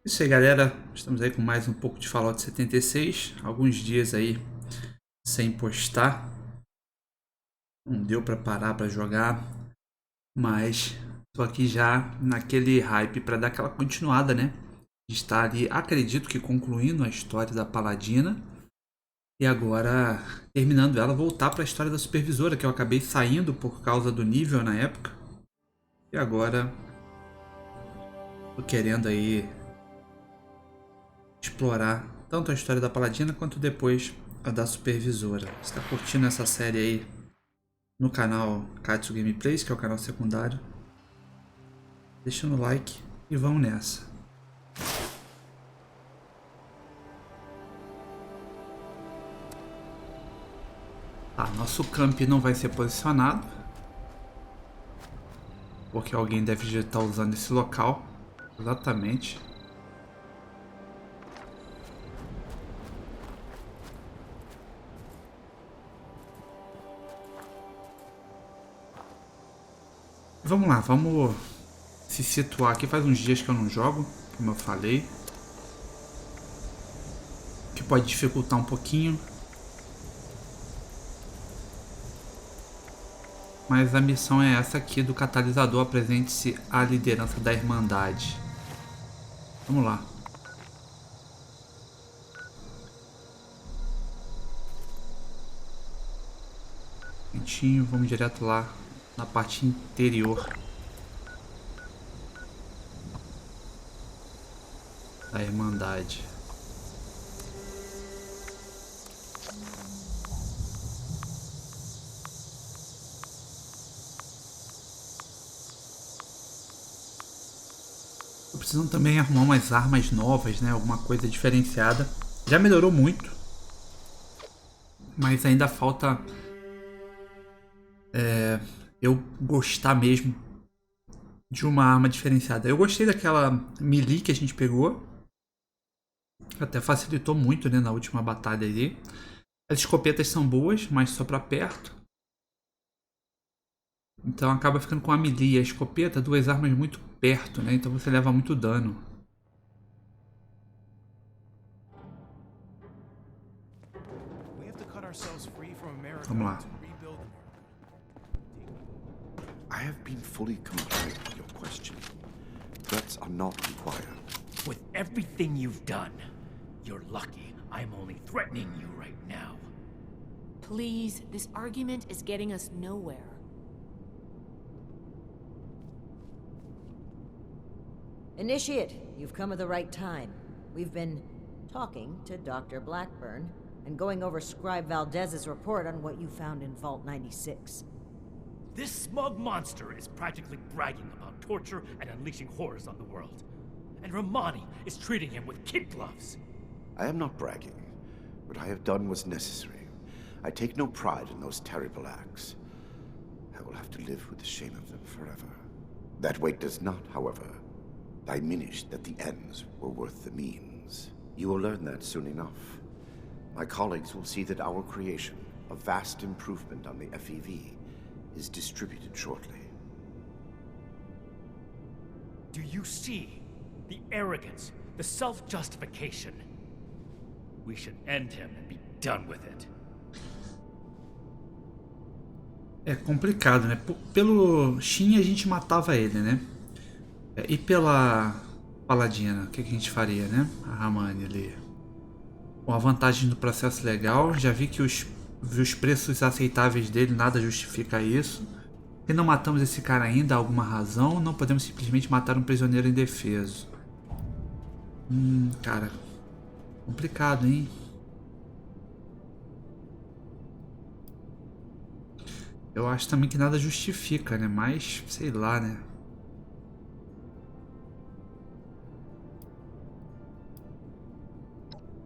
Isso aí, galera, estamos aí com mais um pouco de Fallout 76, alguns dias aí sem postar, não deu para parar para jogar, mas tô aqui já naquele hype para dar aquela continuada, né? De estar ali, acredito que concluindo a história da Paladina e agora terminando ela, voltar para a história da Supervisora, que eu acabei saindo por causa do nível na época, e agora tô querendo aí explorar tanto a história da Paladina quanto depois a da Supervisora. Você está curtindo essa série aí no canal Katsugameplays, que é o canal secundário? Deixa no like e vamos nessa. Tá, nosso camp não vai ser posicionado, porque alguém deve estar usando esse local. Exatamente. Vamos lá, vamos se situar aqui. Faz uns dias que eu não jogo, como eu falei, que pode dificultar um pouquinho. Mas a missão é essa aqui do catalisador. Apresente-se à liderança da Irmandade. Vamos lá. Vamos direto lá na parte interior da Irmandade. Tô precisando também arrumar umas armas novas, né? Alguma coisa diferenciada. Já melhorou muito, mas ainda falta eu gostar mesmo de uma arma diferenciada. Eu gostei daquela melee que a gente pegou, até facilitou muito, né, na última batalha ali. As escopetas são boas, mas só pra perto. Então acaba ficando com a melee e a escopeta, duas armas muito perto, né? Então você leva muito dano. Vamos lá. I have been fully compliant with your question. Threats are not required. With everything you've done, you're lucky I'm only threatening you right now. Please, this argument is getting us nowhere. Initiate, you've come at the right time. We've been talking to Dr. Blackburn and going over Scribe Valdez's report on what you found in Vault 96. This smug monster is practically bragging about torture and unleashing horrors on the world. And Rahmani is treating him with kid gloves. I am not bragging. What I have done was necessary. I take no pride in those terrible acts. I will have to live with the shame of them forever. That weight does not, however, diminish that the ends were worth the means. You will learn that soon enough. My colleagues will see that our creation, a vast improvement on the FEV, is distributed shortly. Do you see the arrogance, the self-justification? We should end him and be done with it. É complicado, né? Pelo Shin a gente matava ele, né? E pela Paladina, o que a gente faria, né? A Rahmani ali. Com a vantagem do processo legal, já vi que os preços aceitáveis dele, nada justifica isso. Se não matamos esse cara ainda, há alguma razão, não podemos simplesmente matar um prisioneiro indefeso. Cara, complicado, hein? Eu acho também que nada justifica, né? Mas, sei lá, né?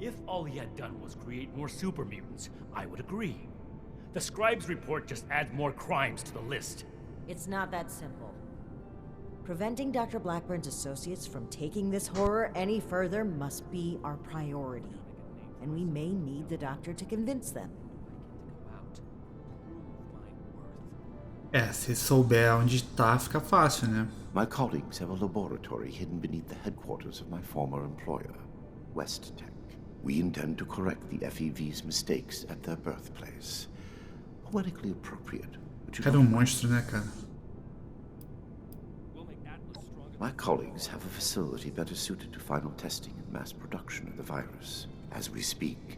If all he had done was create more super mutants, I would agree. The Scribe's report just adds more crimes to the list. It's not that simple. Preventing Dr. Blackburn's associates from taking this horror any further must be our priority. And we may need the doctor to convince them. É, se souber onde tá, fica fácil, né? My colleagues have a laboratory hidden beneath the headquarters of my former employer, WestTech. We intend to correct the FEV's mistakes at their birthplace. Poetically appropriate. Cara, é um monstro, né, cara? My colleagues have a facility better suited to final testing and mass production of the virus. As we speak,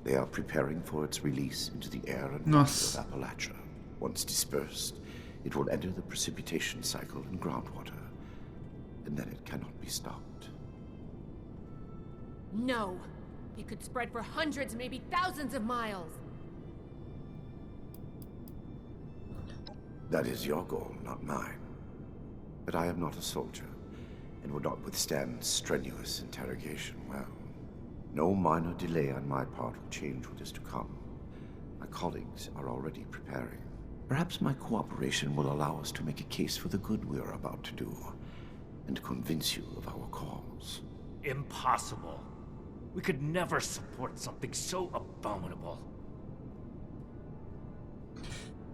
they are preparing for its release into the air and water of Appalachia. Once dispersed, it will enter the precipitation cycle in groundwater, and then it cannot be stopped. No! It could spread for hundreds, maybe thousands of miles! That is your goal, not mine. But I am not a soldier, and would not withstand strenuous interrogation well. No minor delay on my part will change what is to come. My colleagues are already preparing. Perhaps my cooperation will allow us to make a case for the good we are about to do, and convince you of our cause. Impossible. We could never support something so abominable.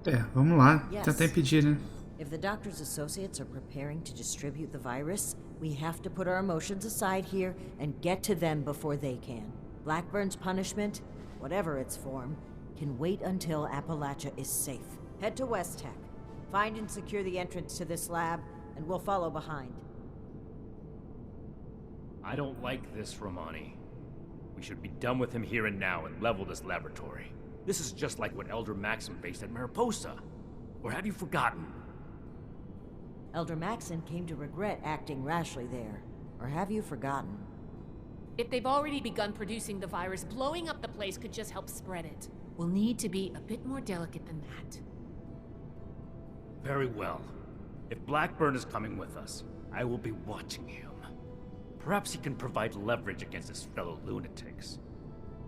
É, vamos lá. Yes. Tentar impedir, né? If the doctor's associates are preparing to distribute the virus, we have to put our emotions aside here and get to them before they can. Blackburn's punishment, whatever its form, can wait until Appalachia is safe. Head to WestTech. Find and secure the entrance to this lab, and we'll follow behind. I don't like this, Rahmani. We should be done with him here and now and level this laboratory. This is just like what Elder Maxim faced at Mariposa. Or have you forgotten? Elder Maxon came to regret acting rashly there. Or have you forgotten? If they've already begun producing the virus, blowing up the place could just help spread it. We'll need to be a bit more delicate than that. Very well. If Blackburn is coming with us, I will be watching him. Perhaps he can provide leverage against his fellow lunatics.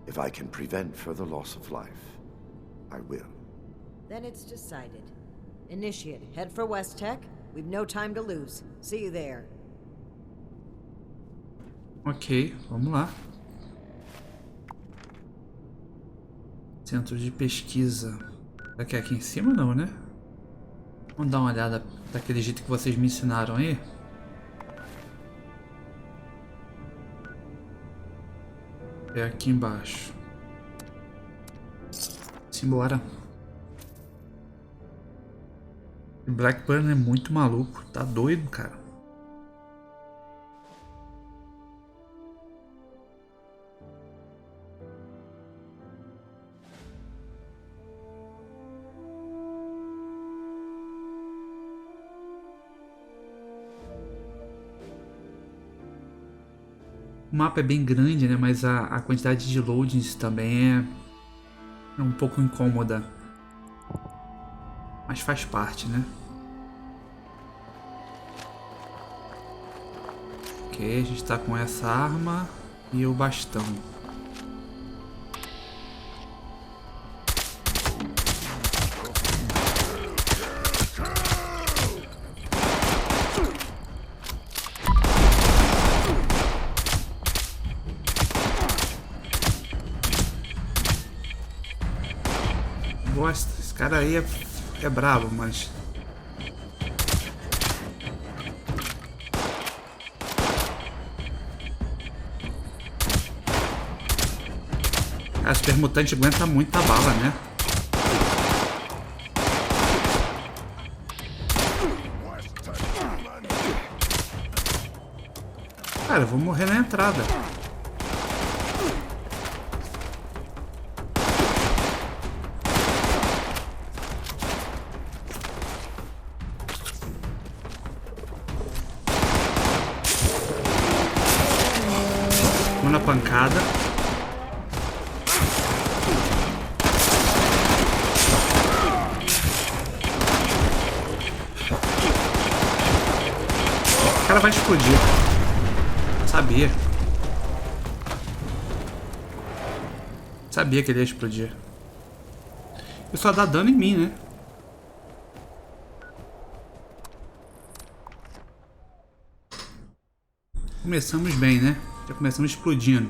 If I can prevent further loss of life, I will. Then it's decided. Initiate, head for WestTech. We've no time to lose. See you there. Ok, vamos lá. Centro de pesquisa. Será que é aqui em cima não, né? Vamos dar uma olhada daquele jeito que vocês me ensinaram aí. É aqui embaixo. Simbora. Blackburn é muito maluco. Tá doido, cara. O mapa é bem grande, né? Mas a quantidade de loadings também é um pouco incômoda. Mas faz parte, né? Ok, a gente tá com essa arma e o bastão. Gosta, esse cara aí é brabo, mas... A super mutante aguenta muita bala, né? Cara, eu vou morrer na entrada. Uma pancada. O cara vai explodir. Sabia. Sabia que ele ia explodir. Ele só dá dano em mim, né? Começamos bem, né? Já começamos explodindo.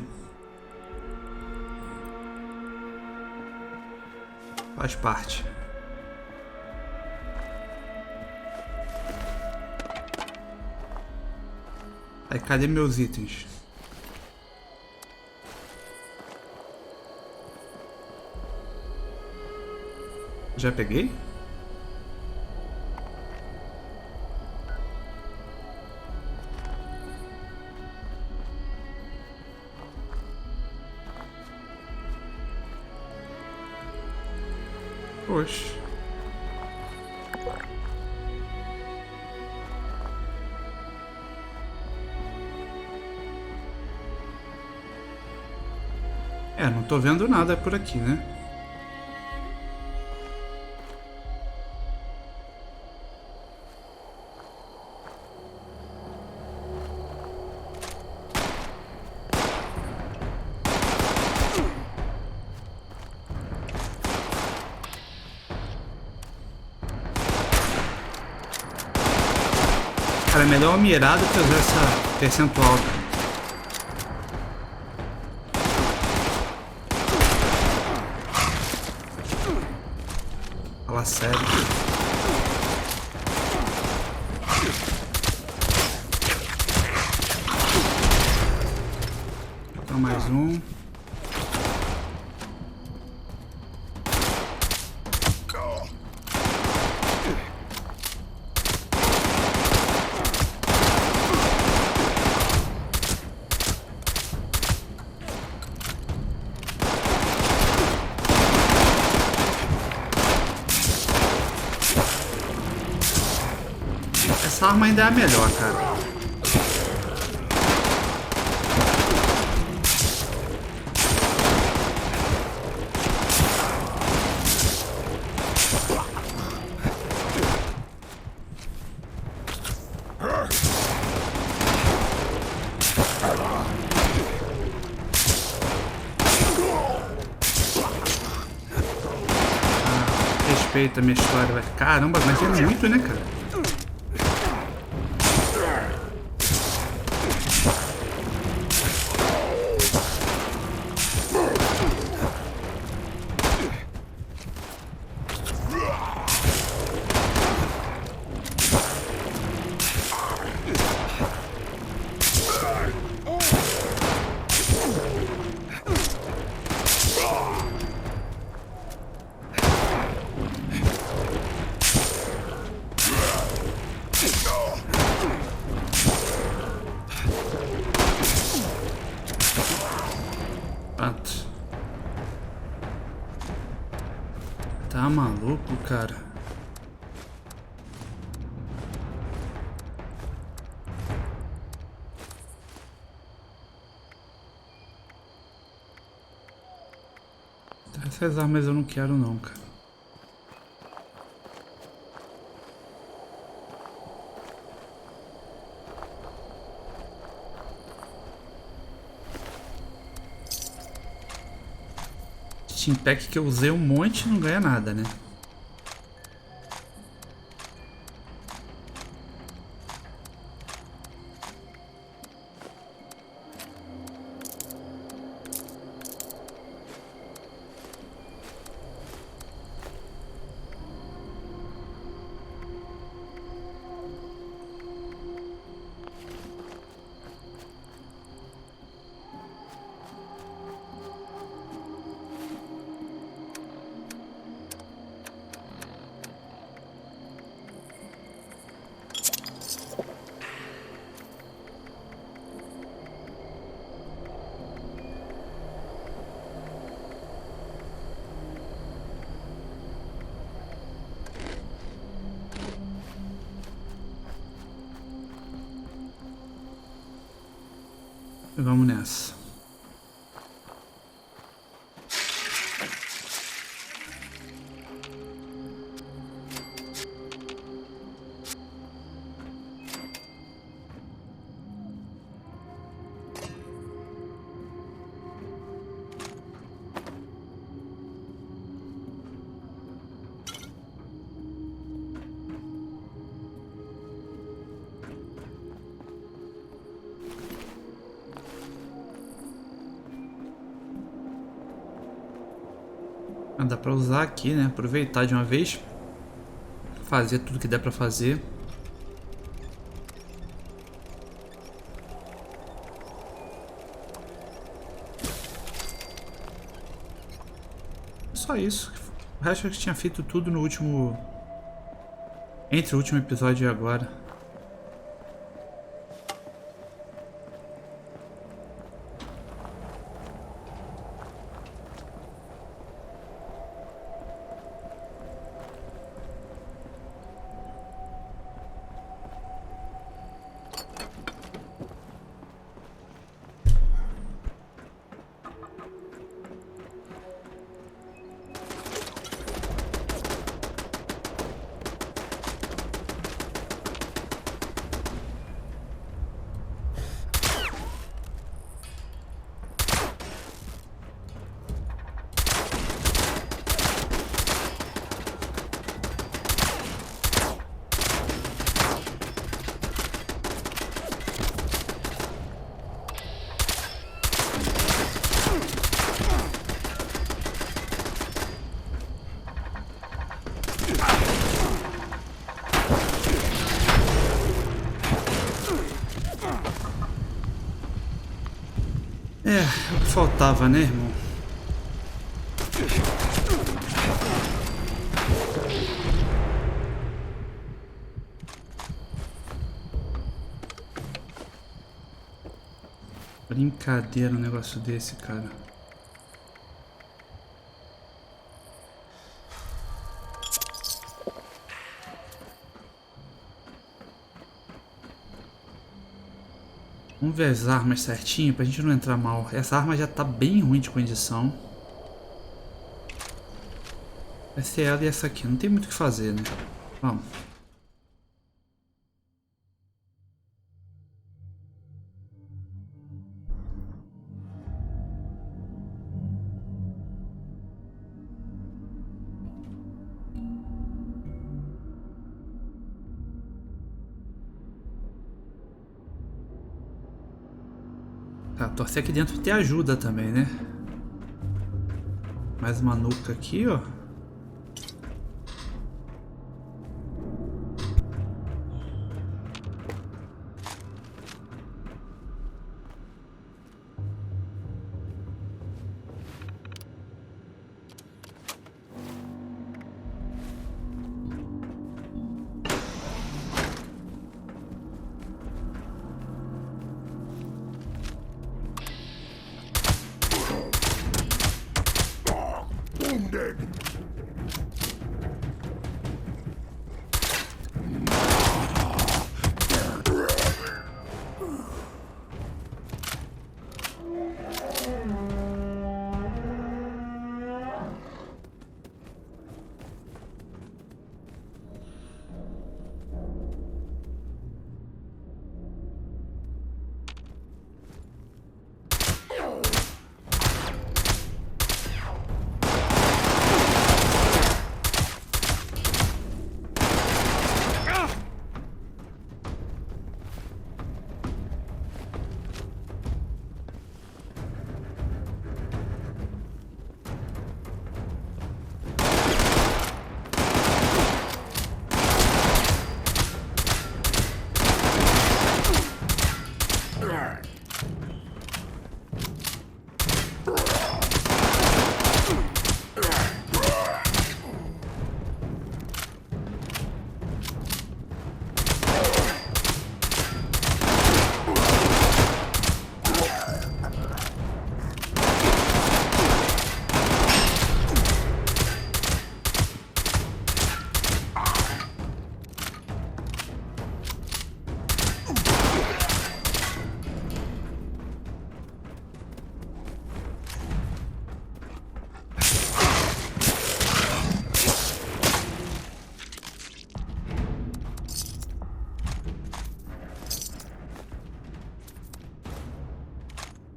Faz parte. Aí, cadê meus itens? Já peguei? Oxe. Não tô vendo nada por aqui, né? Cara, é melhor uma mirada que usar essa percentual. Fala sério. Então mais um. Essa arma ainda é a melhor, cara. Respeita a minha história, vai. Caramba, mas é muito, né, cara? Tá maluco, cara? Essas armas eu não quero não, cara. Steam Pack que eu usei um monte não ganha nada, né? Vamos nessa. Dá pra usar aqui, né? Aproveitar de uma vez. Fazer tudo que der pra fazer. só isso. O resto eu tinha feito tudo no último... Entre o último episódio e agora. É o que faltava, né, irmão? Brincadeira um negócio desse, cara. Vamos ver as armas certinho pra gente não entrar mal. Essa arma já tá bem ruim de condição. Vai ser ela e essa aqui. Não tem muito o que fazer, né? Vamos. Tá, torcer aqui dentro ter ajuda também, né? Mais uma nuca aqui, ó.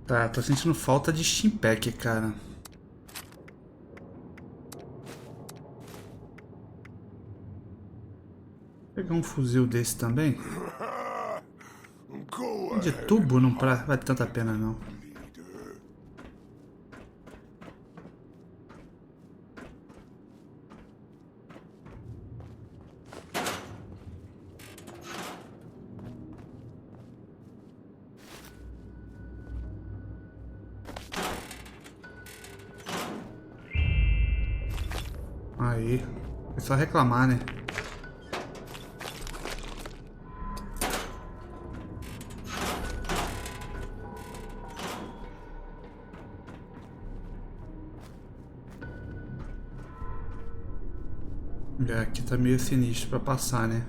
Tá, tô sentindo falta de Shin pack, cara. Vou pegar um fuzil desse também. De tubo não vale tanta pena não. Aí. É só reclamar, né? Aqui tá meio sinistro pra passar, né?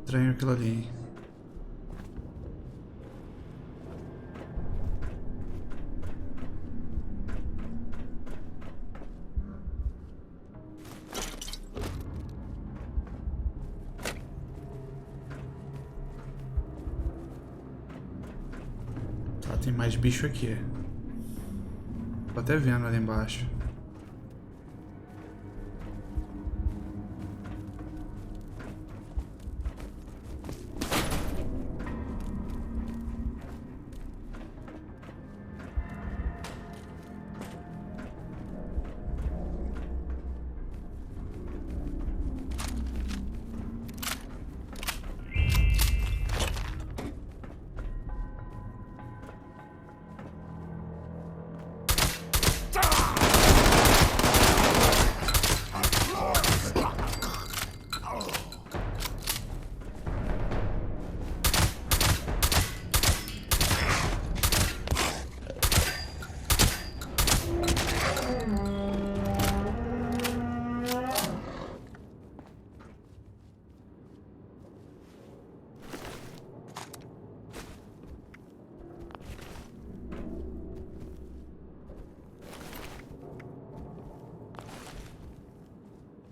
Estranho aquilo ali, hein? Tá, tem mais bicho aqui. Tô até vendo ali embaixo.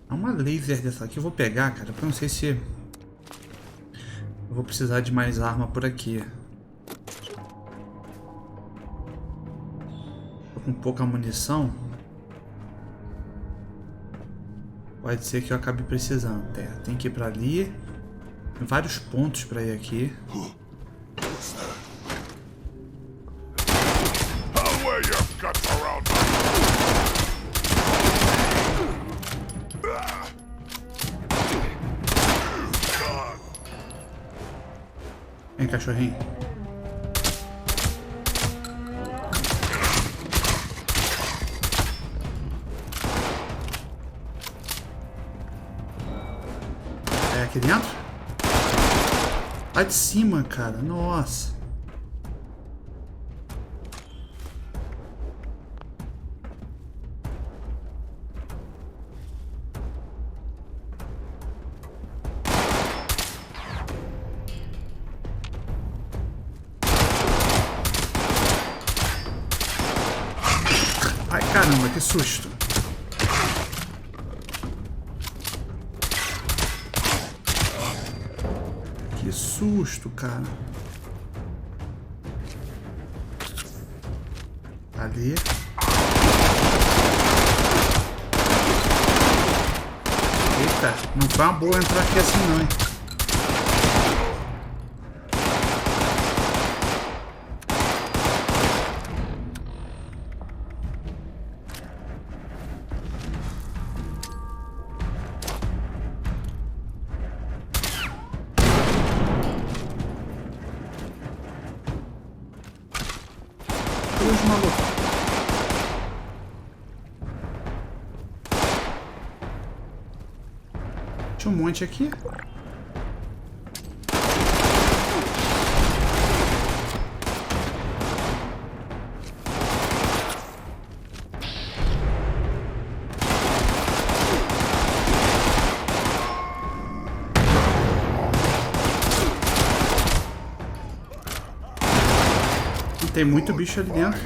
Uma laser dessa aqui eu vou pegar, cara, porque eu não sei se eu vou precisar de mais arma por aqui. Tô com pouca munição. Pode ser que eu acabe precisando. Tem que ir pra ali. Tem vários pontos pra ir aqui. Vem, cachorrinho. É aqui dentro? Lá de cima, cara. Nossa. Caramba, que susto. Que susto, cara. Ali. Eita, não foi uma boa entrar aqui assim não, hein. Tinha um monte aqui. E tem muito bicho ali dentro.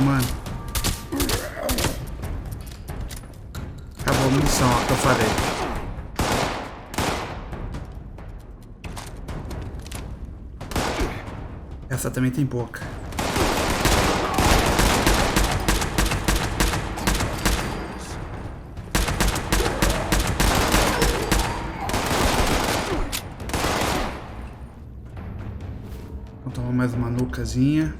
Mano, acabou a munição, ó, que eu falei. Essa também tem pouca. Vou tomar mais uma nucazinha.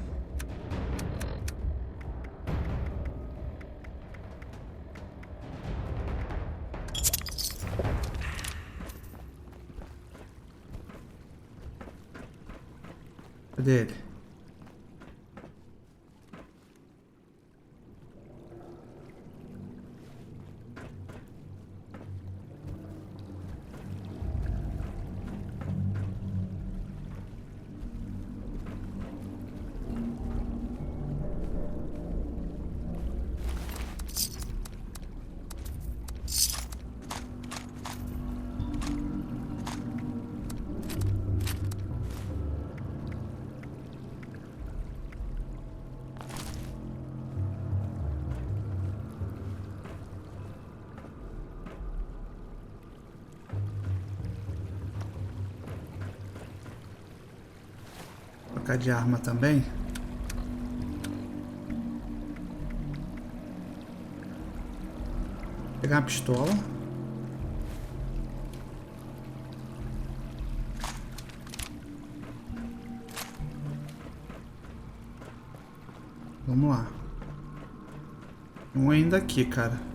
Cadê ele? Trocar de arma também. Pegar uma pistola. Vamos lá. Um ainda aqui, cara.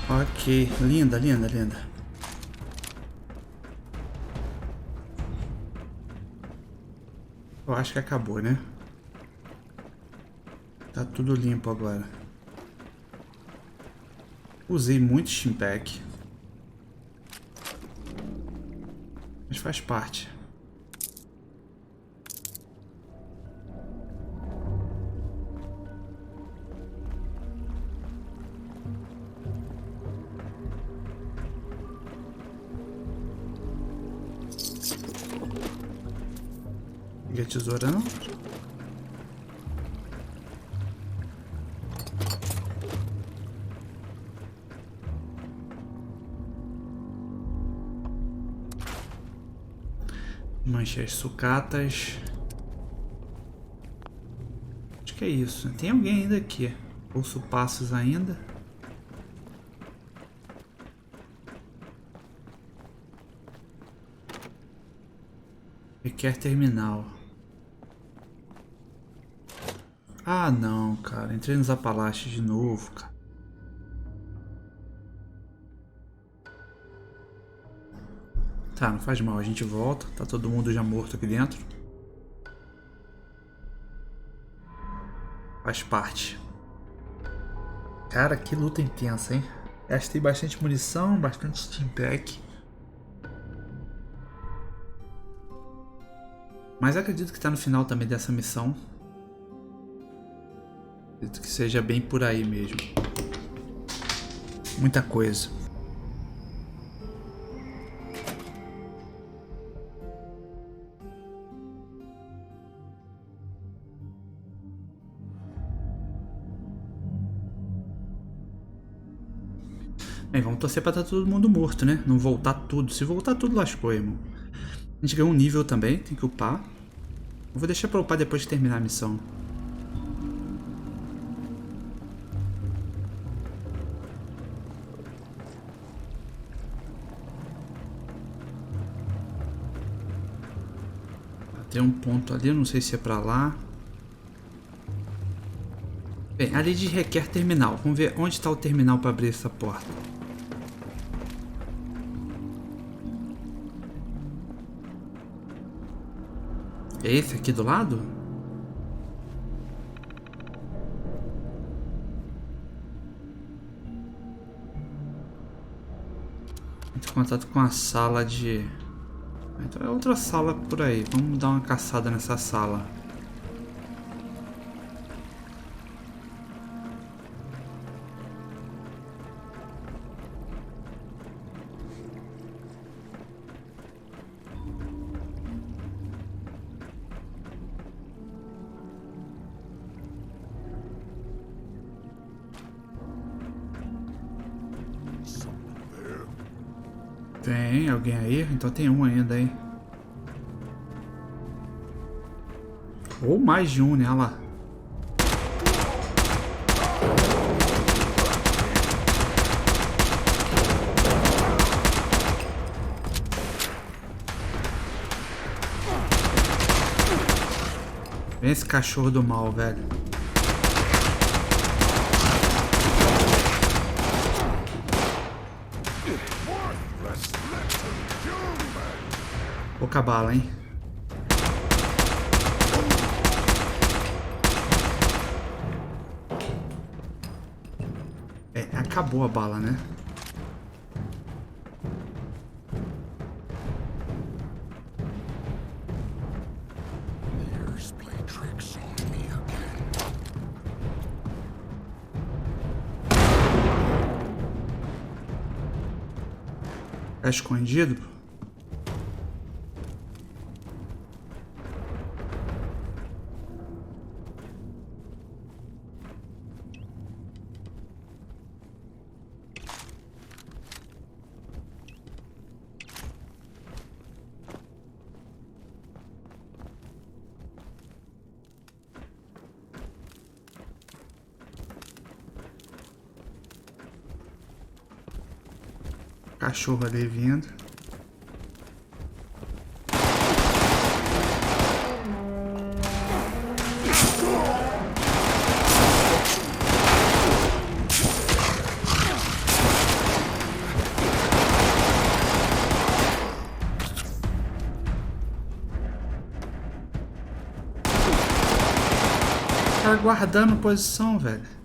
Ok, linda, linda, linda. Eu acho que acabou, né? Tá tudo limpo agora. Usei muito Shin pack, mas faz parte. Peguei a tesoura, não? Manchas sucatas. Acho que é isso. Tem alguém ainda aqui. Ouço passos ainda. Requer terminal. Ah, não, cara. Entrei nos Apalaches de novo, cara. Tá, não faz mal. A gente volta. Tá todo mundo já morto aqui dentro. Faz parte. Cara, que luta intensa, hein? Gastei bastante munição, bastante Shin pack. Mas acredito que tá no final também dessa missão. Acredito que seja bem por aí mesmo. Muita coisa. Bem, vamos torcer pra estar todo mundo morto, né? Não voltar tudo. Se voltar tudo, lascou, irmão. A gente ganhou um nível também, tem que upar. Eu vou deixar pra upar depois de terminar a missão. Tem um ponto ali, eu não sei se é pra lá. Bem, ali de requer terminal. Vamos ver onde está o terminal para abrir essa porta. É esse aqui do lado? Entra em contato com a sala de Então é outra sala por aí. Vamos dar uma caçada nessa sala. Tem alguém aí? Então tem um ainda, hein? Ou mais de um, né? Olha lá. Vem esse cachorro do mal, velho. Pouca bala, hein? É, acabou a bala, né? Tá escondido? Cachorro ali vindo. Tá guardando posição, velho.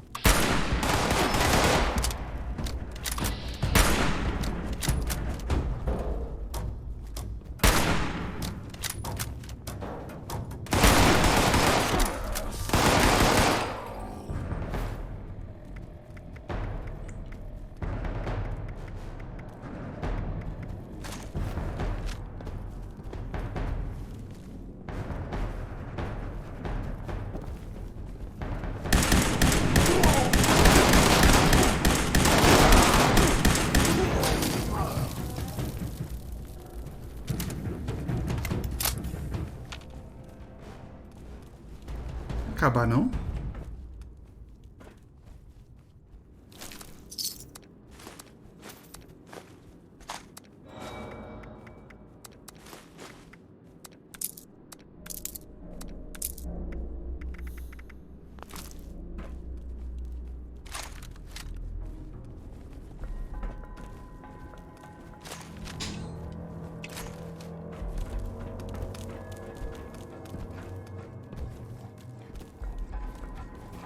Acabar não?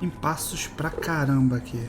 Em passos pra caramba aqui.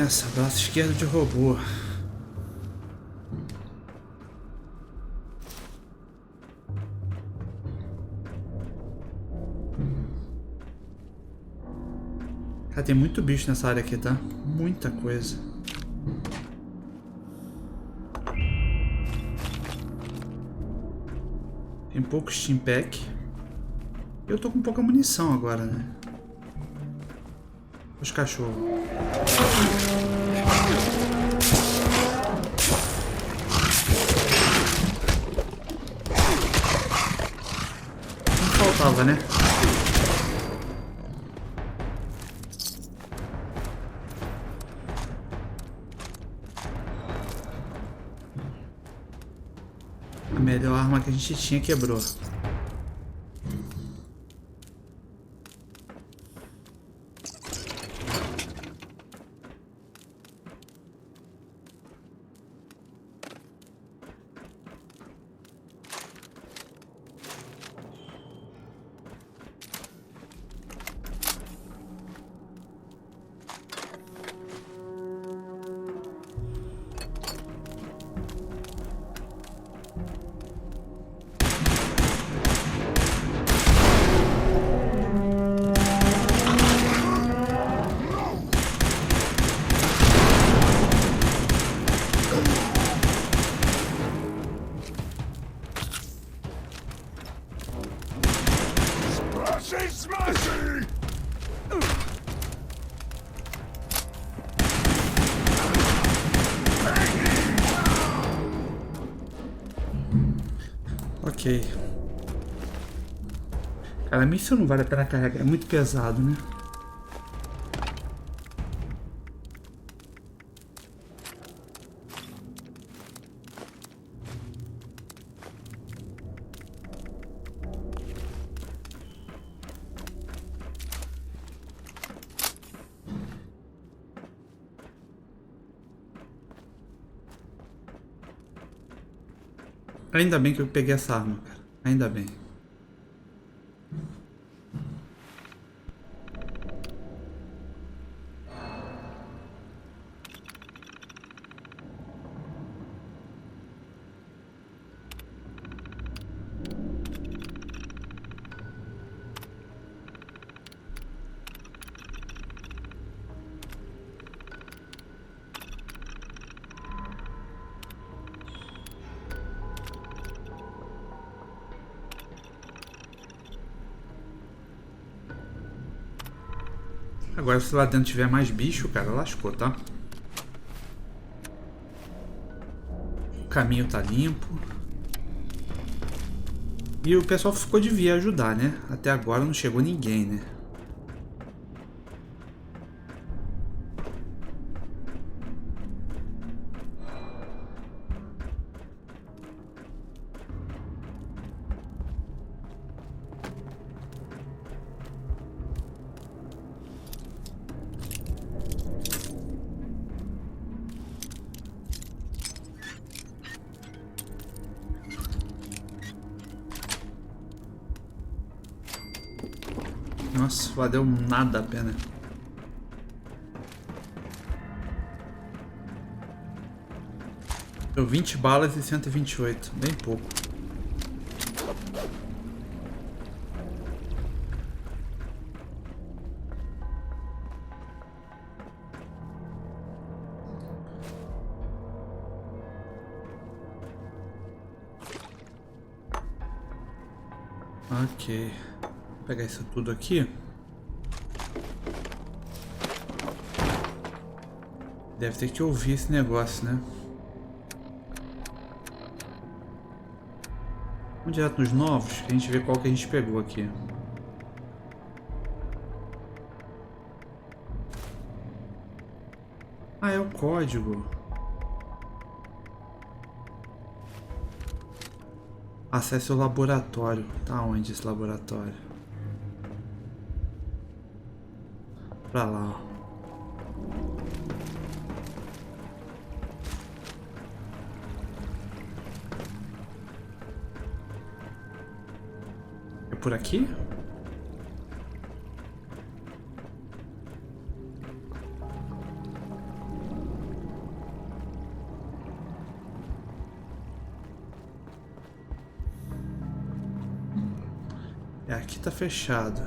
nessa, braço esquerdo de robô. Cara, tem muito bicho nessa área aqui, tá? Muita coisa. Tem pouco Steam Pack. Eu tô com pouca munição agora, né? Os cachorros. Não faltava, né? A melhor arma que a gente tinha quebrou. Ok. Cara, míssil não vale a pena carregar, é muito pesado, né? Ainda bem que eu peguei essa arma, cara. Ainda bem. Agora se lá dentro tiver mais bicho, cara, lascou, tá? O caminho tá limpo. E o pessoal ficou de vir ajudar, né? Até agora não chegou ninguém, né? Nossa, valeu nada a pena. Deu 20 balas e 128, bem pouco. Ok. Vou pegar isso tudo aqui. Deve ter que ouvir esse negócio, né? Vamos direto nos novos, que a gente vê qual que a gente pegou aqui. Ah, é o código. Acesse o laboratório. Tá onde esse laboratório? Pra lá, ó. É por aqui? É, aqui tá fechado.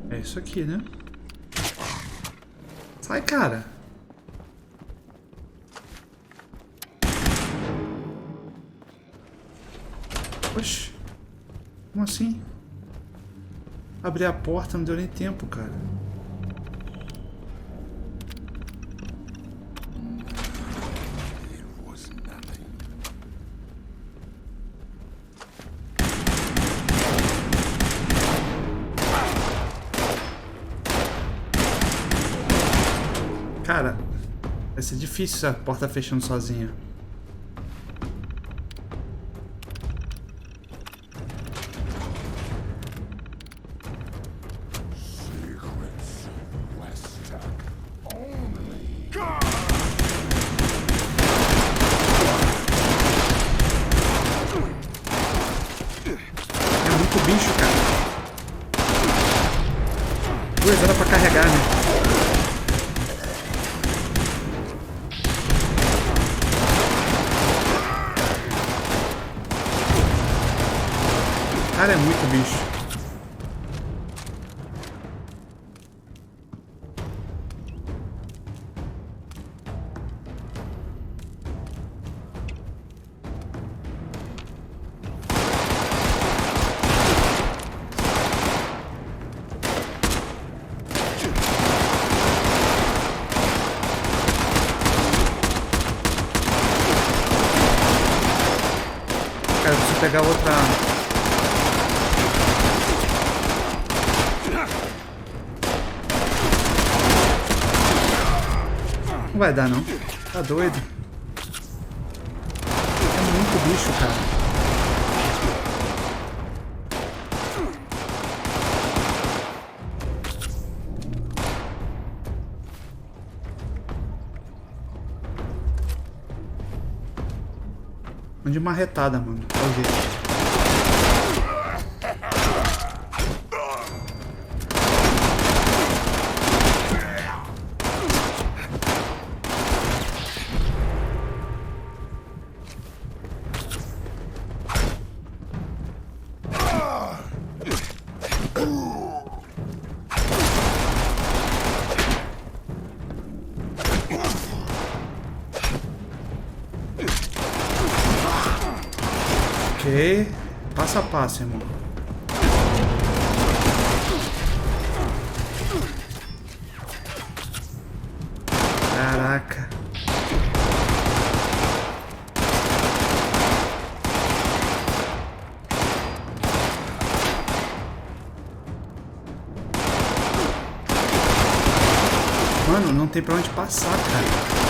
É isso aqui, né? Sai, cara. Oxi. Como assim? Abrir a porta não deu nem tempo, cara. Cara, vai ser difícil essa porta fechando sozinha. É muito bicho, cara. 2 horas pra carregar, né? Cara, é muito bicho. Cara, eu preciso pegar outra... Não vai dar, não. Tá doido. É muito bicho, cara. De marretada, mano. Pode ver. Ok, passo a passo, irmão. Caraca. Mano, não tem pra onde passar, cara.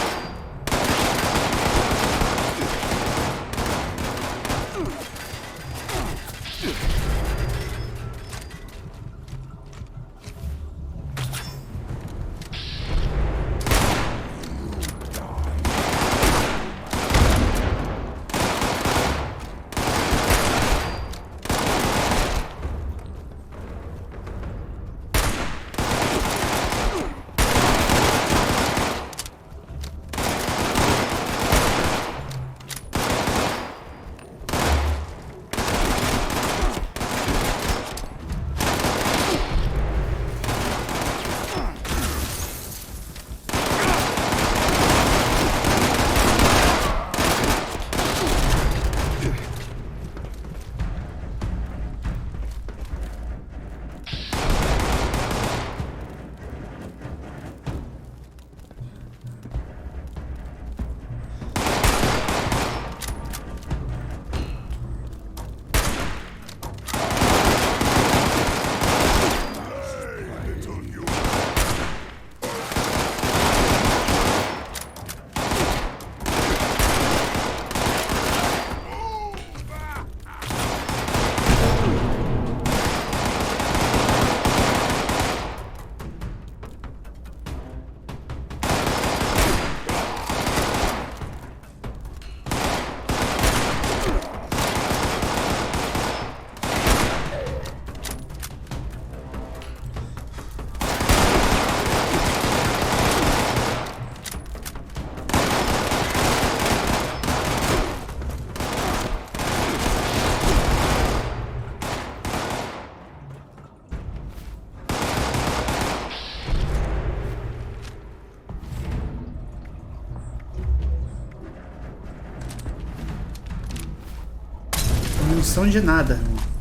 munição de nada, irmão.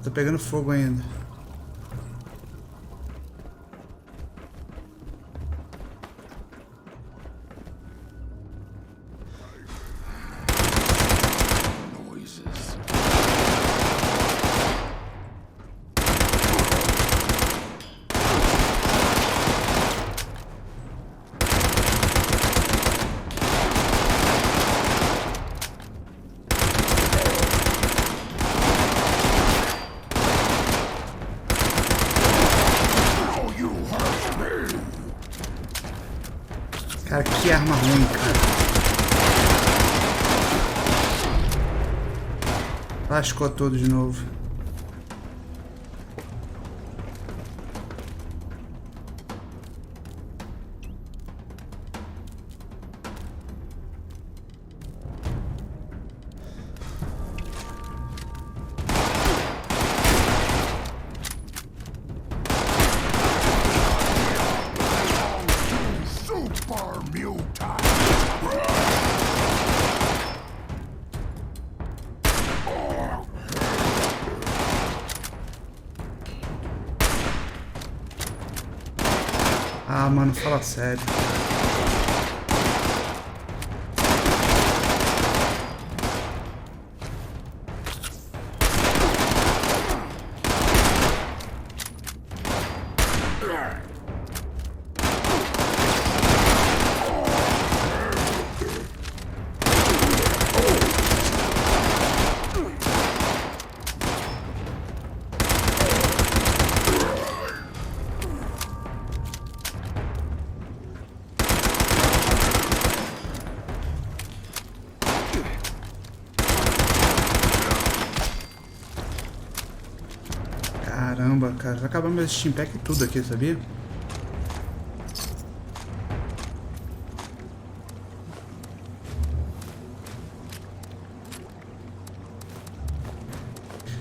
Tô pegando fogo ainda. Cara, que arma ruim, cara. Lascou tudo de novo. Ah, mano, fala sério. Caramba, cara, vai acabar meu Steam Pack e tudo aqui, sabia?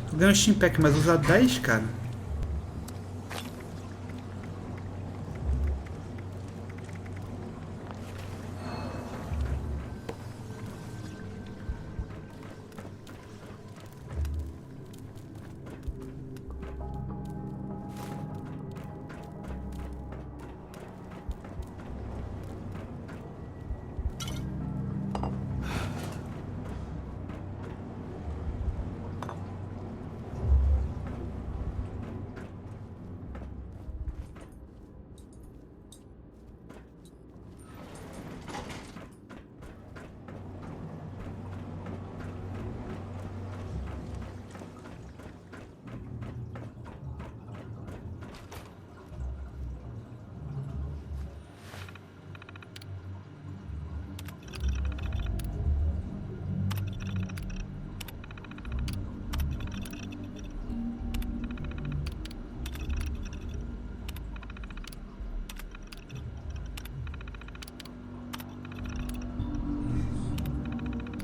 Tô ganhando Steam Pack, mas usar 10, cara.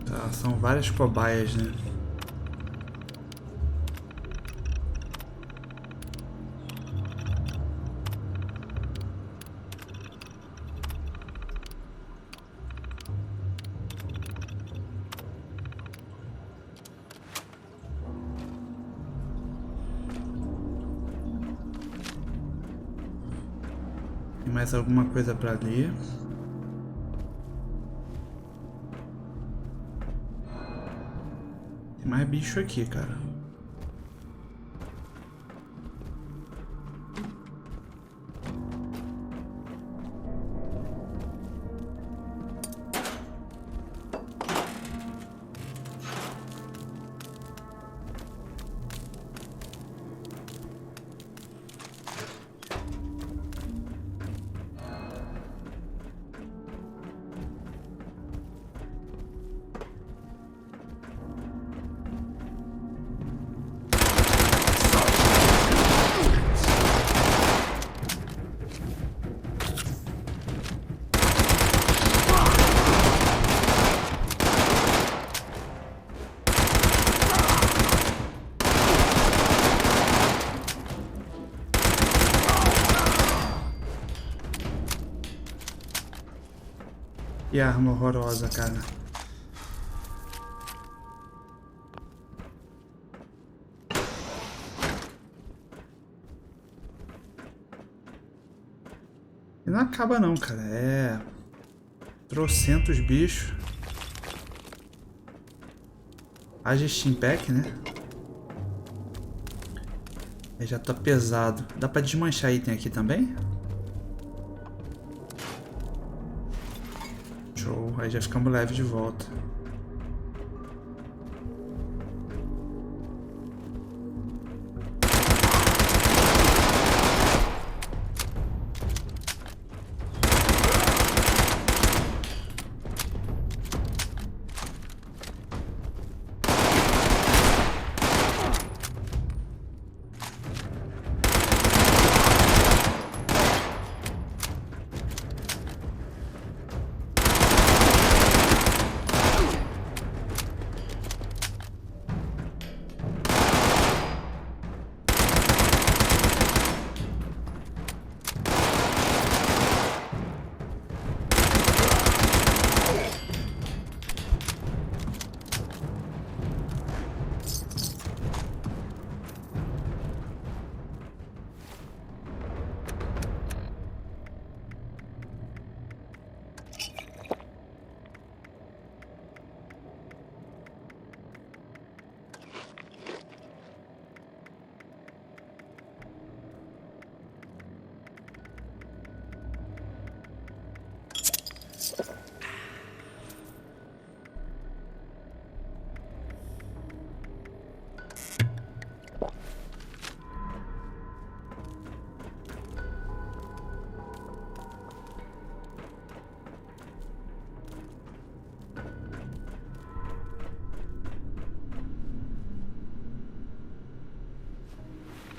Tá, são várias cobaias, né? Tem mais alguma coisa pra ler? Tem mais bicho aqui, cara. Que arma horrorosa, cara. E não acaba não, cara. É... trocentos bichos. Haja Steam Pack, né? Aí já tá pesado. Dá pra desmanchar item aqui também? Show. Aí já ficamos leve de volta.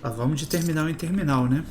Ah, vamos de terminal em terminal, né?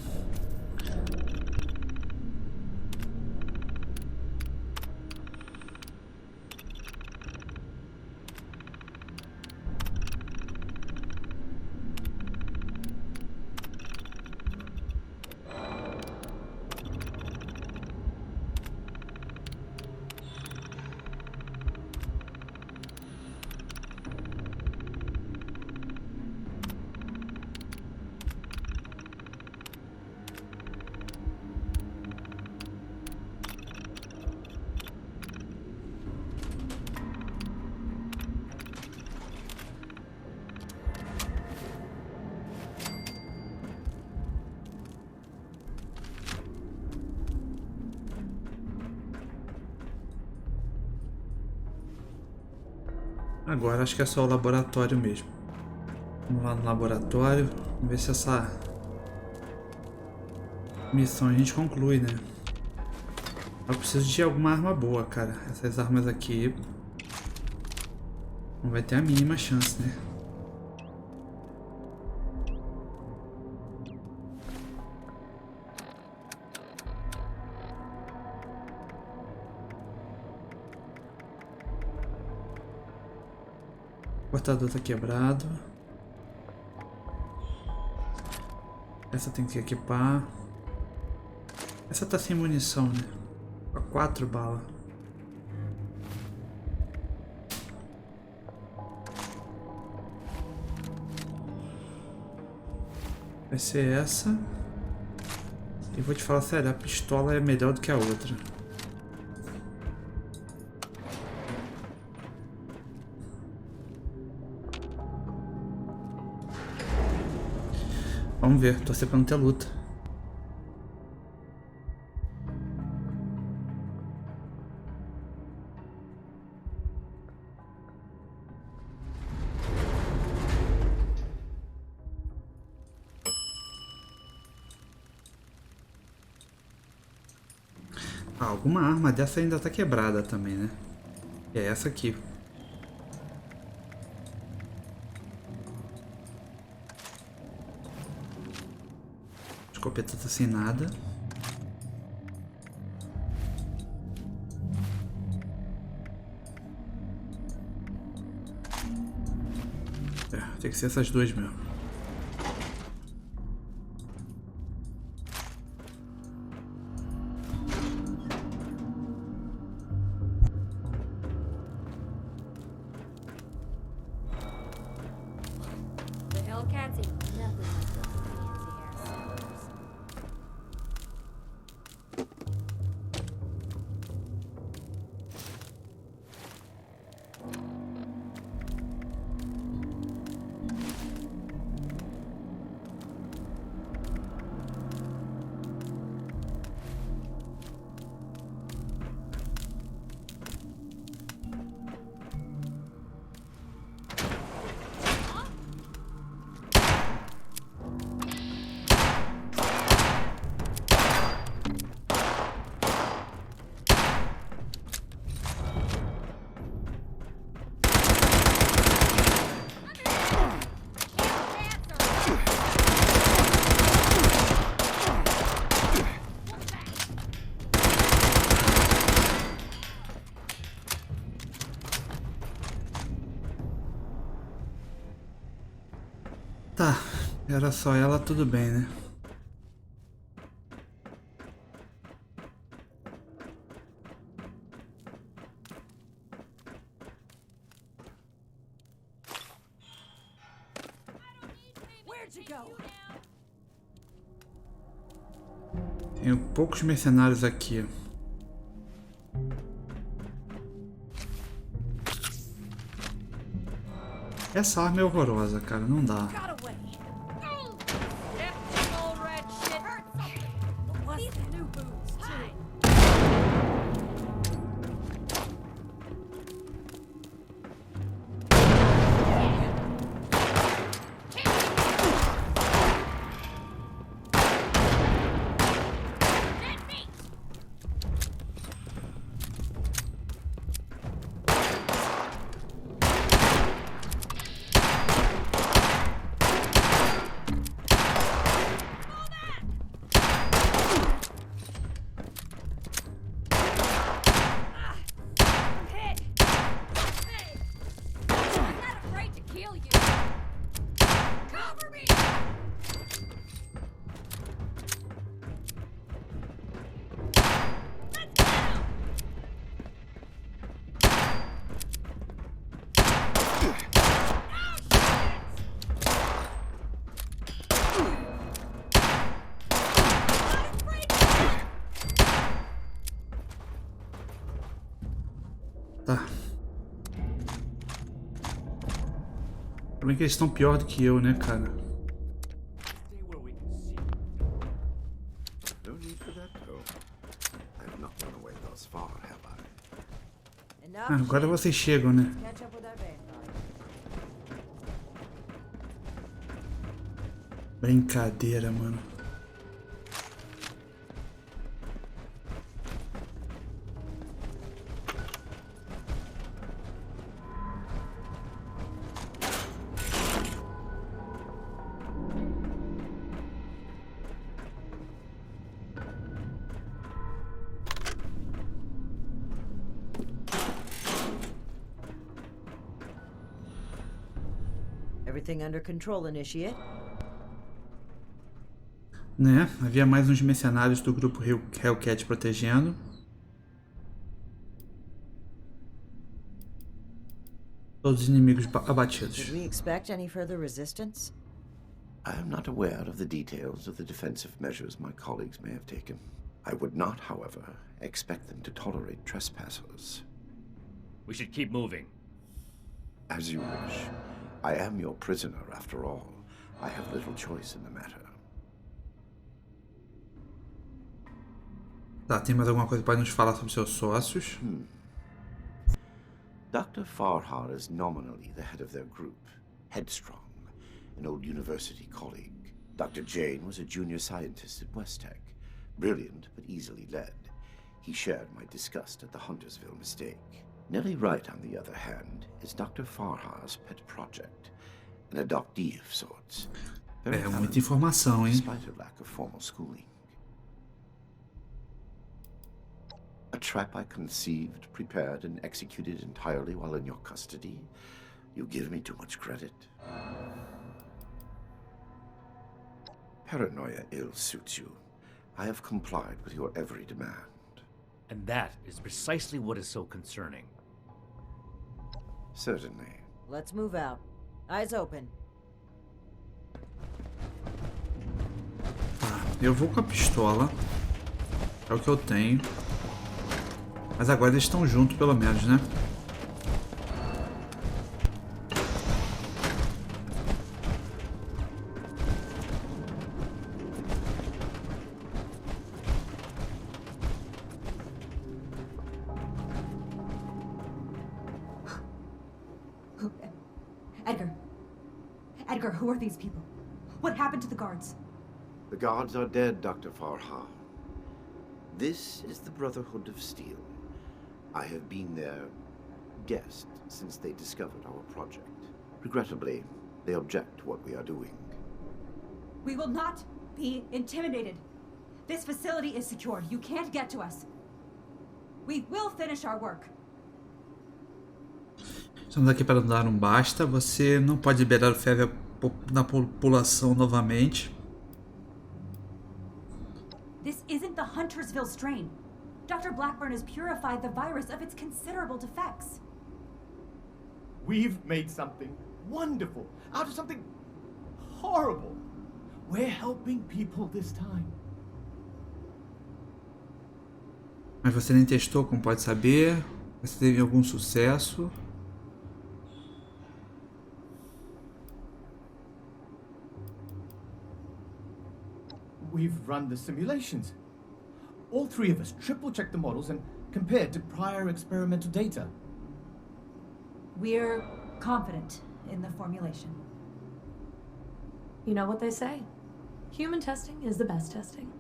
Agora acho que é só o laboratório mesmo. Vamos lá no laboratório. Vamos ver se essa missão a gente conclui, né? Eu preciso de alguma arma boa, cara. Essas armas aqui não vai ter a mínima chance, né? O cortador tá quebrado. Essa tem que equipar. Essa tá sem munição, né? Com 4 balas. Vai ser essa. E vou te falar sério, a pistola é melhor do que a outra. Vamos ver, torcer pra não ter luta. Ah, alguma arma dessa ainda tá quebrada também, né? É essa aqui. Escopeta tá sem nada. É, tem que ser essas duas mesmo. Era só ela, tudo bem, né? Tenho poucos mercenários aqui. Essa arma é horrorosa, cara, não dá. Tá. Também que eles estão pior do que eu, né, cara? Ah, agora vocês chegam, né? Brincadeira, mano. Everything under control, Initiate? Né? Havia mais uns mercenários do grupo Hellcat protegendo. Todos os inimigos abatidos. Did we expect any further resistance? I am not aware of the details of the defensive measures my colleagues may have taken. I would not, however, expect them to tolerate trespassers. We should keep moving. As you wish. I am your prisoner, after all. I have little choice in the matter. Tá, tem mais alguma coisa para nos falar sobre seus sócios? Dr. Farhar is nominally the head of their group, Headstrong, an old university colleague. Dr. Jane was a junior scientist at West-Tech, brilliant but easily led. He shared my disgust at the Huntersville mistake. Nellie Wright, on the other hand, is Dr. Farhar's pet project, an adoptee of sorts. É muita informação, hein? Despite her lack of formal schooling. A trap I conceived, prepared, and executed entirely while in your custody? You give me too much credit. Paranoia ill suits you. I have complied with your every demand. And that is precisely what is so concerning. Certainly. Let's move out. Eyes open. Tá, eu vou com a pistola. É o que eu tenho. Mas agora eles estão juntos, pelo menos, né? Edgar, who are these people? What happened to the guards? The guards are dead, Dr. Farhar. This is the Brotherhood of Steel. I have been their guest since they discovered our project. Regrettably, they object to what we are doing. We will not be intimidated. This facility is secured. You can't get to us. We will finish our work. Estamos aqui para dar um basta. Você não pode liberar o na população novamente. This isn't the Huntersville strain. Dr. Blackburn has purified the virus of its considerable defects. We've made something wonderful out of something horrible. We're helping people this time. Mas você nem testou, como pode saber? Você teve algum sucesso? We've run the simulations. All three of us triple-checked the models and compared to prior experimental data. We're confident in the formulation. You know what they say. Human testing is the best testing.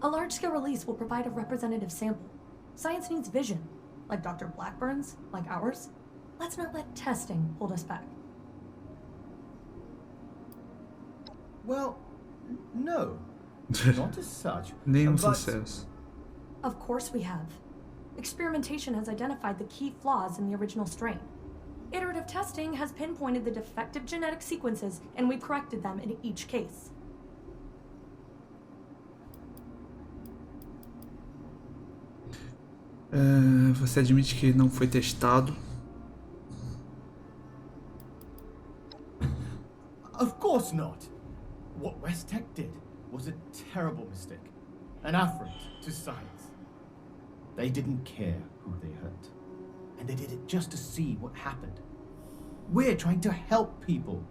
A large-scale release will provide a representative sample. Science needs vision, like Dr. Blackburn's, like ours. Let's not let testing hold us back. Well, no. Not as such. Nenhum but sucesso. Of course we have. Experimentation has identified the key flaws in the original strain. Iterative testing has pinpointed the defective genetic sequences, and we've corrected them in each case. Você admite que não foi testado? Of course not. What West Tech did was a terrible mistake. An affront to science. They didn't care who they hurt. And they did it just to see what happened. We're trying to help people.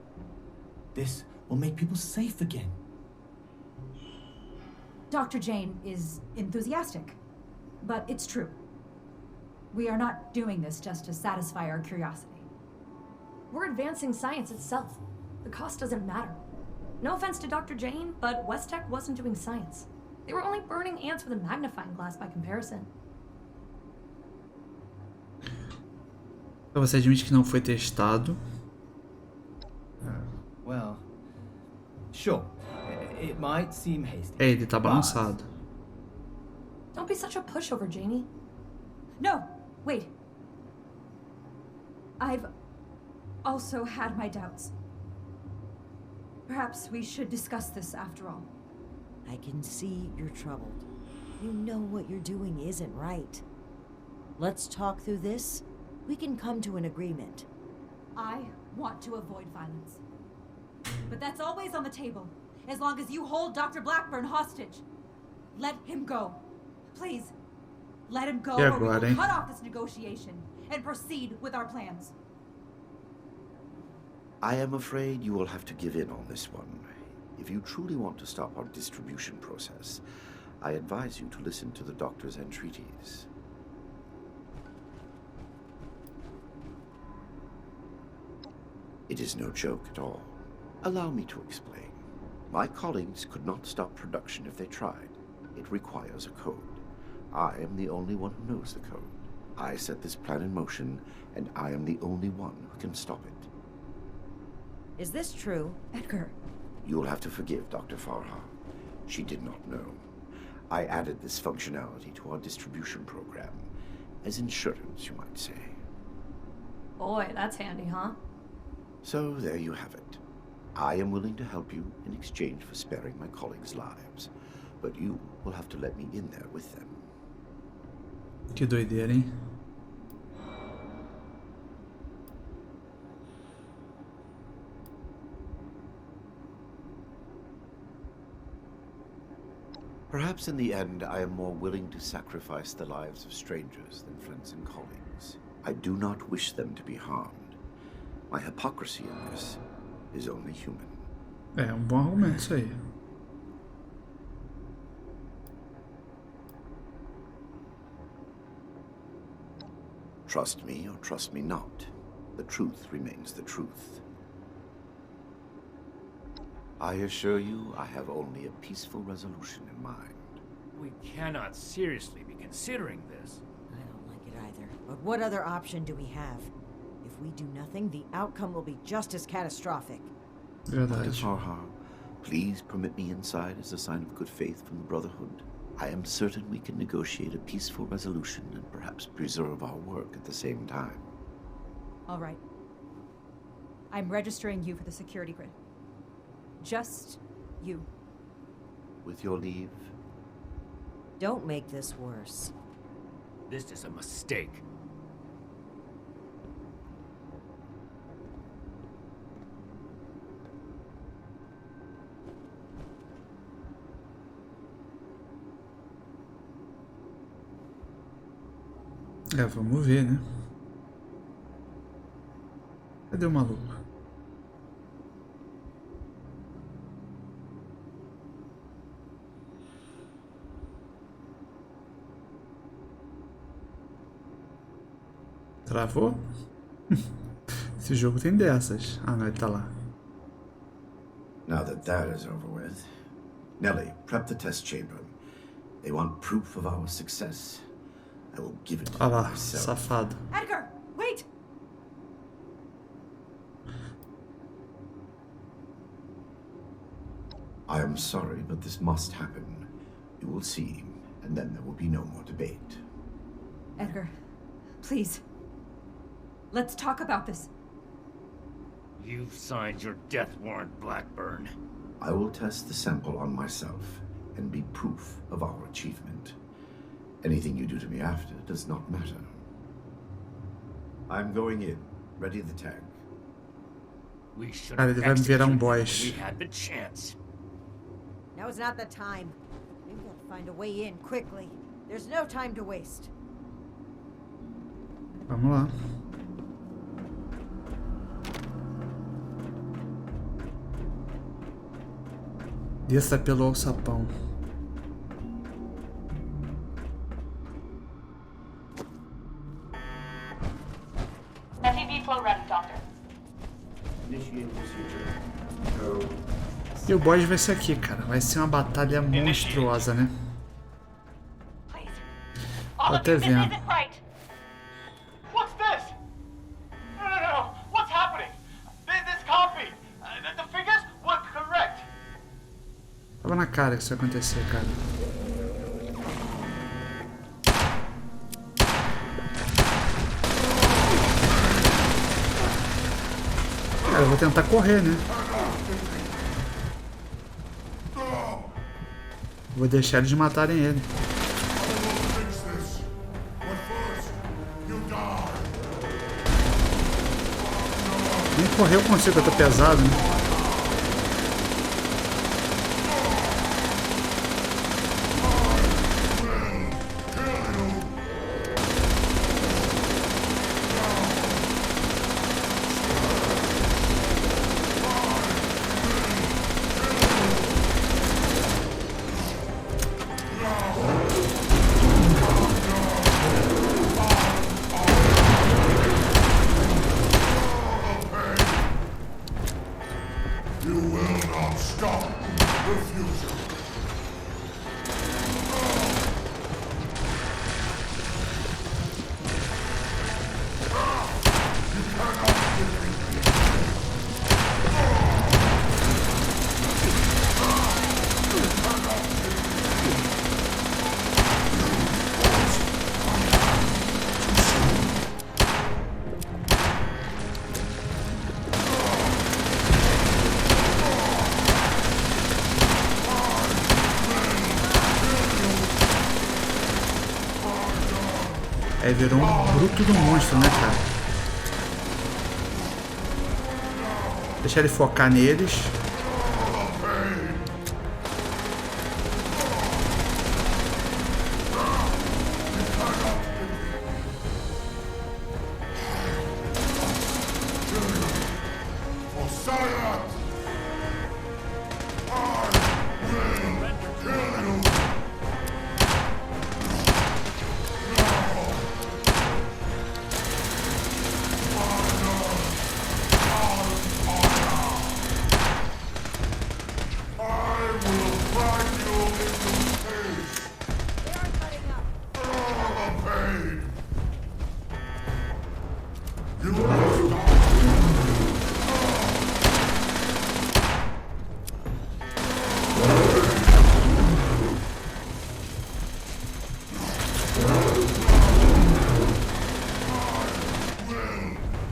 This will make people safe again. Dr. Jane is enthusiastic, but it's true. We are not doing this just to satisfy our curiosity. We're advancing science itself. The cost doesn't matter. No offense to Dr. Jane, but West Tech wasn't doing science. They were only burning ants with a magnifying glass by comparison. Então você admite que não foi testado? Well, sure. It might seem hasty. Ele tá balançado. Don't be such a pushover, Janie. No, wait. I've also had my doubts. Perhaps we should discuss this after all. I can see you're troubled. You know what you're doing isn't right. Let's talk through this. We can come to an agreement. I want to avoid violence. But that's always on the table, as long as you hold Dr. Blackburn hostage. Let him go. Please, let him go, Yeah, or we will Gladys. cut off this negotiation and proceed with our plans. I am afraid you will have to give in on this one. If you truly want to stop our distribution process, I advise you to listen to the doctor's entreaties. It is no joke at all. Allow me to explain. My colleagues could not stop production if they tried. It requires a code. I am the only one who knows the code. I set this plan in motion, and I am the only one who can stop it. Is this true? Edgar. You'll have to forgive Dr. Farha. She did not know. I added this functionality to our distribution program. As insurance, you might say. Boy, that's handy, huh? So there you have it. I am willing to help you in exchange for sparing my colleagues' lives. But you will have to let me in there with them. Que doideira, hein? Perhaps in the end, I am more willing to sacrifice the lives of strangers than friends and colleagues. I do not wish them to be harmed. My hypocrisy in this is only human. É bom argumento isso aí. Trust me or trust me not, the truth remains the truth. I assure you, I have only a peaceful resolution in mind. We cannot seriously be considering this. I don't like it either. But what other option do we have? If we do nothing, the outcome will be just as catastrophic. Dr. Verdade. Farha, please permit me inside as a sign of good faith from the Brotherhood. I am certain we can negotiate a peaceful resolution and perhaps preserve our work at the same time. All right. I'm registering you for the security grid. Just you. With your leave. Don't make this worse. This is a mistake. Vamos ver, né? Cadê o maluco? Travou? Esse jogo tem dessas. Ah, não, ele tá lá. Now that that is over with, Nellie, prep the test chamber. They want proof of our success. I will give it to Olha lá, myself. safado. Edgar, wait! I am sorry, but this must happen. You will see, and then there will be no more debate. Edgar, please. Let's talk about this. You've signed your death warrant, Blackburn. I will test the sample on myself and be proof of our achievement. Anything you do to me after does not matter. I'm going in. Ready the tag. We should Cara, have ele vai me virar executed boss. when we had the chance. Now is not the time. We've got to find a way in quickly. There's no time to waste. Vamos lá. Desça pelo alçapão. FEV flow ready, Doctor. Initiate procedure. Go. E o boss vai ser aqui, cara. Vai ser uma batalha monstruosa, né? Please. Tô All of até you, this vendo. isn't right. What's this? No. What's happening? This copy. The figures were correct. Tava na cara que isso ia acontecer, cara. Cara, eu vou tentar correr, né? Vou deixar eles matarem ele. Nem correr eu consigo, eu tô pesado, né? Aí virou um bruto do monstro, né, cara? Deixa ele focar neles.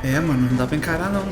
É, mano, não dá pra encarar, não.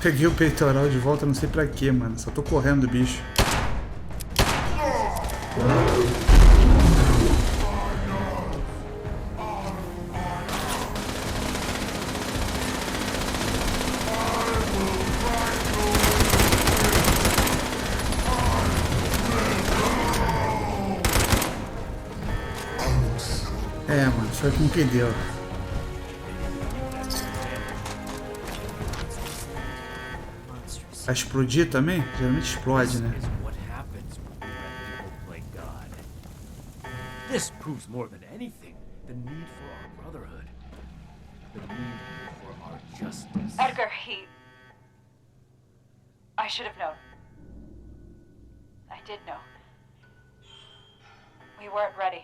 Peguei o peitoral de volta, não sei pra quê, mano. Só tô correndo do bicho. É, mano, foi com que deu. Vai explodir também? Geralmente explode, né? This proves more than anything the need for our brotherhood. The need for our justice. Edgar, I should have known. I did know. We weren't ready.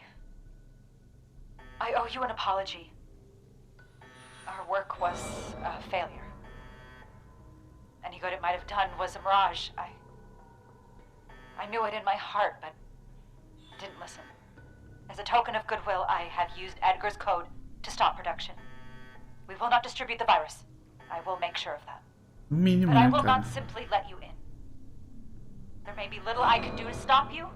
I owe you an apology. Our work was a failure. Any good it might have done was a mirage. I knew it in my heart, but didn't listen. As a token of goodwill, I have used Edgar's code to stop production. We will not distribute the virus. I will make sure of that. Mínimo, But I né, will cara? not simply let you in. There may be little I can do to stop you,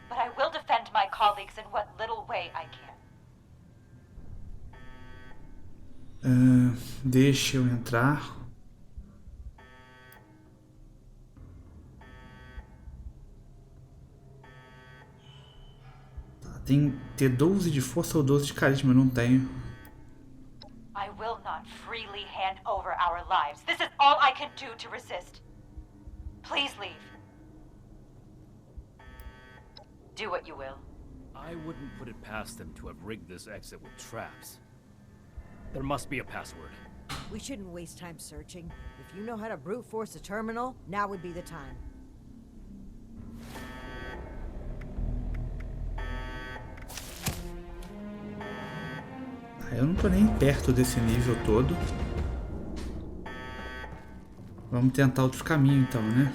but I will defend my colleagues in what little way I can. Deixa eu entrar. Tem que ter 12 de força ou 12 de carisma, eu não tenho. I will not freely hand over our lives. This is all I can do to resist. Please leave. Do what you will. I wouldn't put it past them to have rigged this exit with traps. There must be a password. We shouldn't waste time searching. If you know how to brute force a terminal, now would be the time. Eu não tô nem perto desse nível todo. Vamos tentar outro caminho então, né?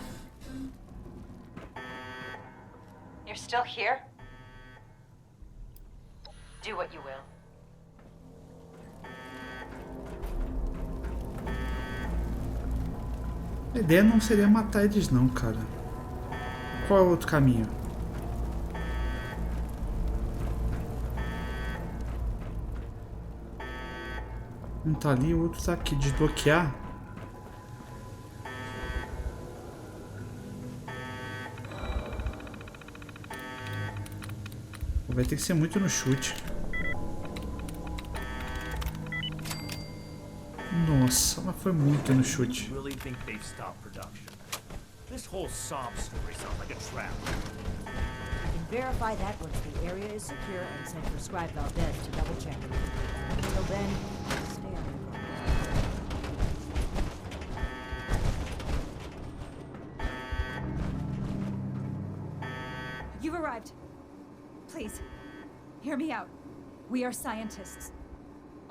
You're still here? Do what you will. A ideia não seria matar eles não, cara. Qual é o outro caminho? Um tá ali, o outro tá aqui. Desbloquear. Vai ter que ser muito no chute. Nossa, mas foi muito no chute. Really think they've stopped production? This whole sob story sounds like a trap. We can verify that once the area is secure and send prescribed Valdez to double check. Until then, stay on the front. You've arrived. Please, hear me out. We are scientists.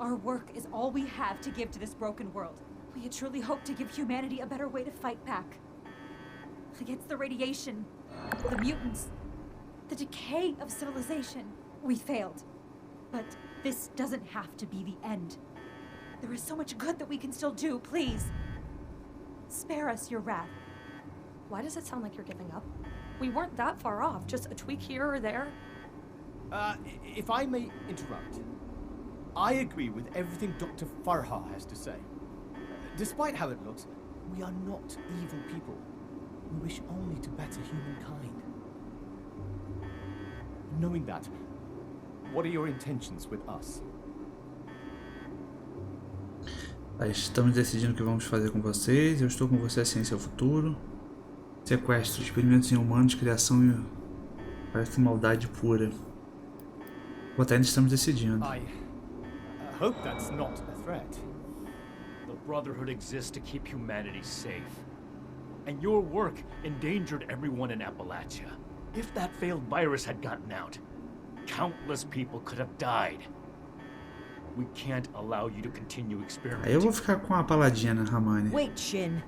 Our work is all we have to give to this broken world. We had truly hoped to give humanity a better way to fight back. Against the radiation, the mutants, the decay of civilization. We failed. But this doesn't have to be the end. There is so much good that we can still do. Please, spare us your wrath. Why does it sound like you're giving up? We weren't that far off, just a tweak here or there. If I may interrupt, I agree with everything Dr. Farha has to say. Despite how it looks, we are not evil people. We wish only to better humankind. Knowing that, what are your intentions with us? Estamos decidindo o que vamos fazer com vocês. Eu estou com você, a ciência é o futuro. Sequestro, experimentos em humanos, criação e... Parece maldade pura. Até ainda estamos decidindo. I hope that's not a threat. The Brotherhood exists to keep humanity safe. And your work endangered everyone in Appalachia. If that failed virus had gotten out, countless people could have died. We can't allow you to continue experimenting. Aí eu vou ficar com a paladina, Rahmani. Wait, Shin.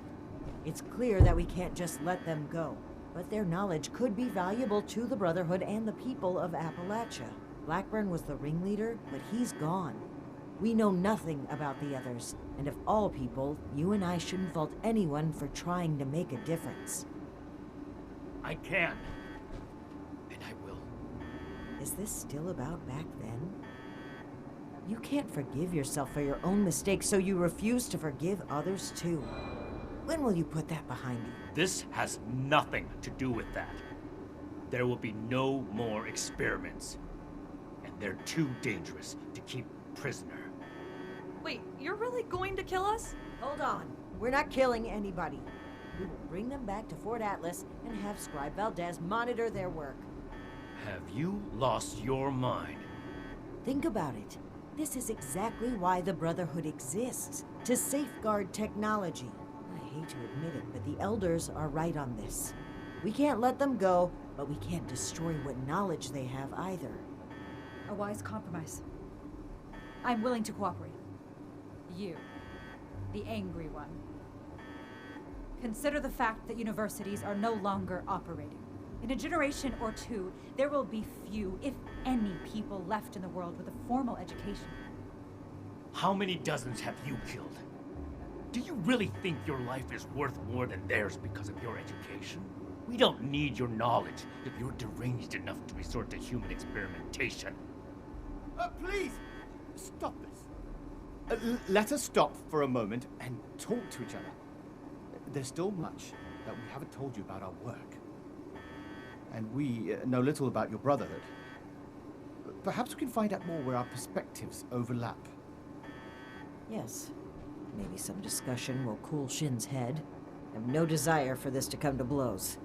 It's clear that we can't just let them go. But their knowledge could be valuable to the Brotherhood and the people of Appalachia. Blackburn was the ringleader, but he's gone. We know nothing about the others, and of all people, you and I shouldn't fault anyone for trying to make a difference. I can. And I will. Is this still about back then? You can't forgive yourself for your own mistakes, so you refuse to forgive others too. When will you put that behind you? This has nothing to do with that. There will be no more experiments. And they're too dangerous to keep prisoner. Wait, you're really going to kill us? Hold on. We're not killing anybody. We will bring them back to Fort Atlas and have Scribe Valdez monitor their work. Have you lost your mind? Think about it. This is exactly why the Brotherhood exists, to safeguard technology. I hate to admit it, but the Elders are right on this. We can't let them go, but we can't destroy what knowledge they have either. A wise compromise. I'm willing to cooperate. You, the angry one. Consider the fact that universities are no longer operating. In a generation or two, there will be few, if any, people left in the world with a formal education. How many dozens have you killed? Do you really think your life is worth more than theirs because of your education? We don't need your knowledge if you're deranged enough to resort to human experimentation. Please, stop this. Let us stop for a moment and talk to each other. There's still much that we haven't told you about our work. And we know little about your Brotherhood. Perhaps we can find out more where our perspectives overlap. Yes. Maybe some discussion will cool Shin's head. I have no desire for this to come to blows.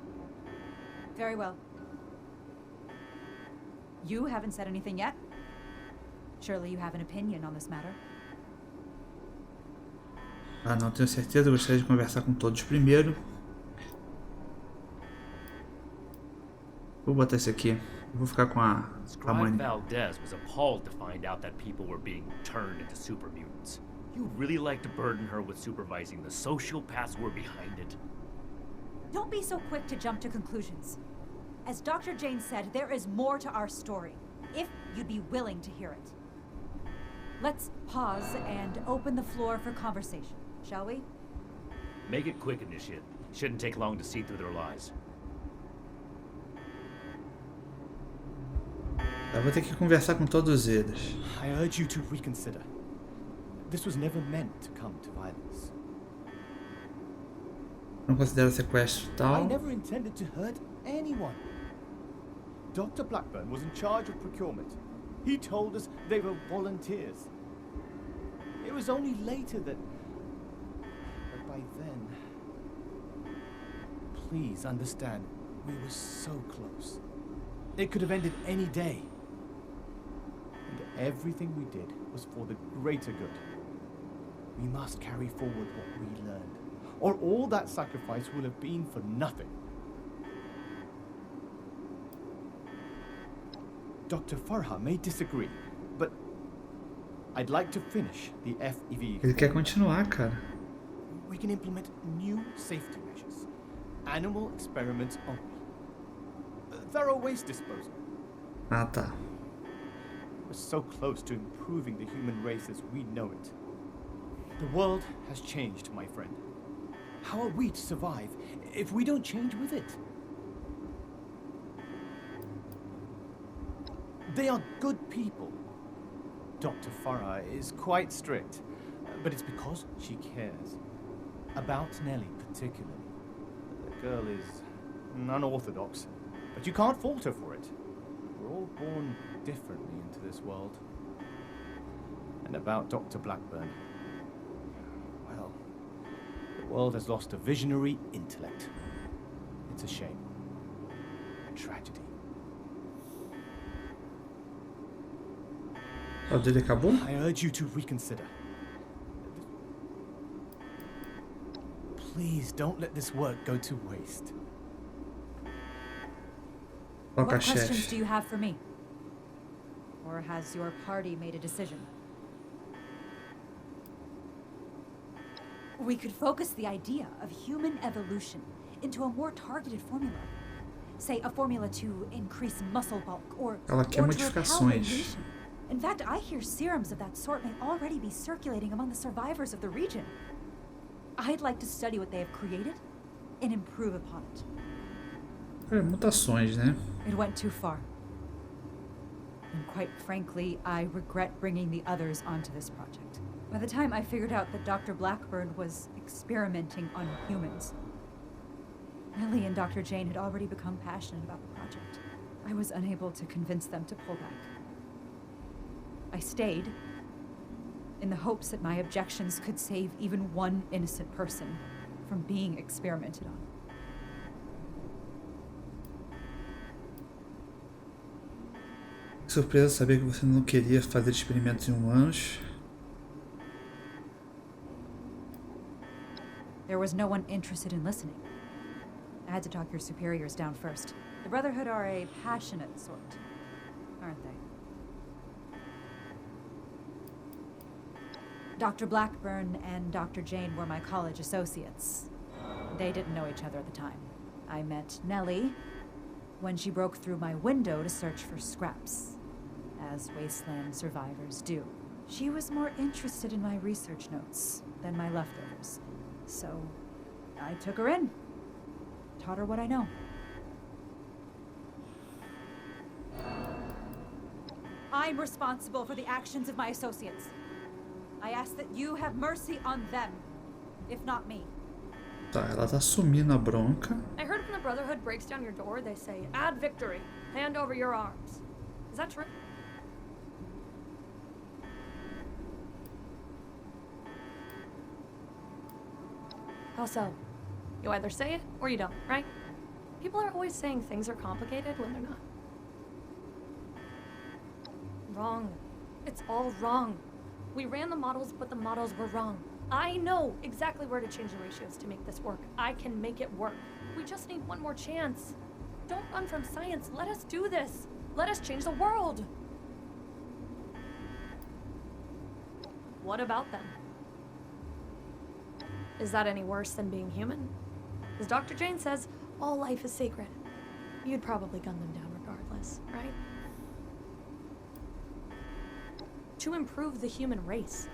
Very well. You haven't said anything yet. Surely you have an opinion on this matter. Ah, não tenho certeza. Eu gostaria de conversar com todos primeiro. Vou botar esse aqui. Eu vou ficar com a Rahmani. Valdez was appalled to find out that people were being turned into super mutants. You'd really like to burden her with supervising the sociopaths who were behind it. Don't be so quick to jump to conclusions. As Dr. Jane said, there is more to our story, if you'd be willing to hear it. Let's pause and open the floor for conversation, shall we? Make it quick, Initiate. Shouldn't take long to see through their lies. Eu vou ter que conversar com todos eles. I urge you to reconsider. This was never meant to come to violence. Não considero sequestro e I tal. never intended to hurt anyone. Dr. Blackburn was in charge of procurement. He told us they were volunteers. It was only later that... But by then... Please understand, we were so close. It could have ended any day. And everything we did was for the greater good. We must carry forward what we learned, or all that sacrifice will have been for nothing. Dr. Farha may disagree, but I'd like to finish the FEV. Ele quer continuar, cara. We can implement new safety measures. Animal experiments only. Thorough waste disposal. Ah, tá. We're so close to improving the human race as we know it. The world has changed, my friend. How are we to survive if we don't change with it? They are good people. Dr. Farah is quite strict, but it's because she cares. About Nellie particularly. The girl is unorthodox, but you can't fault her for it. We're all born differently into this world. And about Dr. Blackburn, well, the world has lost a visionary intellect. It's a shame. A tragedy. O dele acabou? I urge you to reconsider. Please don't let this work go to waste. Toca, What questions chefe. do you have for me? Or has your party made a decision? We could focus the idea of human evolution into a more targeted formula. Say, a formula to increase muscle bulk or Ela quer to repel modificações. radiation. In fact, I hear serums of that sort may already be circulating among the survivors of the region. I'd like to study what they have created and improve upon it. Mutações, né? It went too far. And quite frankly, I regret bringing the others onto this project. By the time I figured out that Dr. Blackburn was experimenting on humans, Ellie and Dr. Jane had already become passionate about the project. I was unable to convince them to pull back. I stayed in the hopes that my objections could save even one innocent person from being experimented on. Surpresa saber que você não queria fazer experimentos em humanos. There was no one interested in listening. I had to talk your superiors down first. The Brotherhood are a passionate sort, aren't they? Dr. Blackburn and Dr. Jane were my college associates. They didn't know each other at the time. I met Nellie when she broke through my window to search for scraps, as wasteland survivors do. She was more interested in my research notes than my leftovers, so I took her in, taught her what I know. I'm responsible for the actions of my associates. I ask that you have mercy on them, if not me. Tá, ela tá assumindo a bronca. I heard when the Brotherhood breaks down your door, they say, "Add victory. Hand over your arms." Is that true? How so? You either say it or you don't, right? People are always saying things are complicated when they're not. Wrong. It's all wrong. We ran the models, but the models were wrong. I know exactly where to change the ratios to make this work. I can make it work. We just need one more chance. Don't run from science. Let us do this. Let us change the world. What about them? Is that any worse than being human? As Dr. Jane says, all life is sacred. You'd probably gun them down regardless, right? To improve the human race.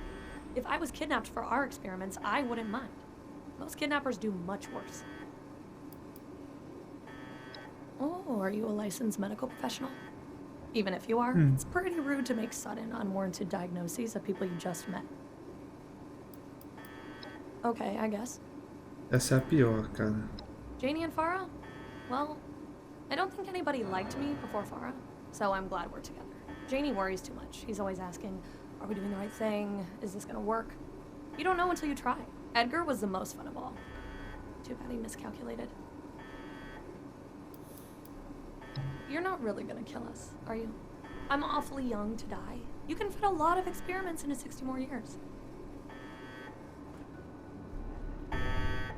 If I was kidnapped for our experiments, I wouldn't mind. Most kidnappers do much worse. Oh, are you a licensed medical professional? Even if you are, it's pretty rude to make sudden, unwarranted diagnoses of people you just met. Okay, I guess. Essa é a pior, cara. Janie and Farah? Well, I don't think anybody liked me before Farah, so I'm glad we're together. Janie worries too much. He's always asking, are we doing the right thing? Is this gonna work? You don't know until you try. Edgar was the most fun of all. Too bad he miscalculated. You're not really gonna kill us, are you? I'm awfully young to die. You can fit a lot of experiments into 60 more years.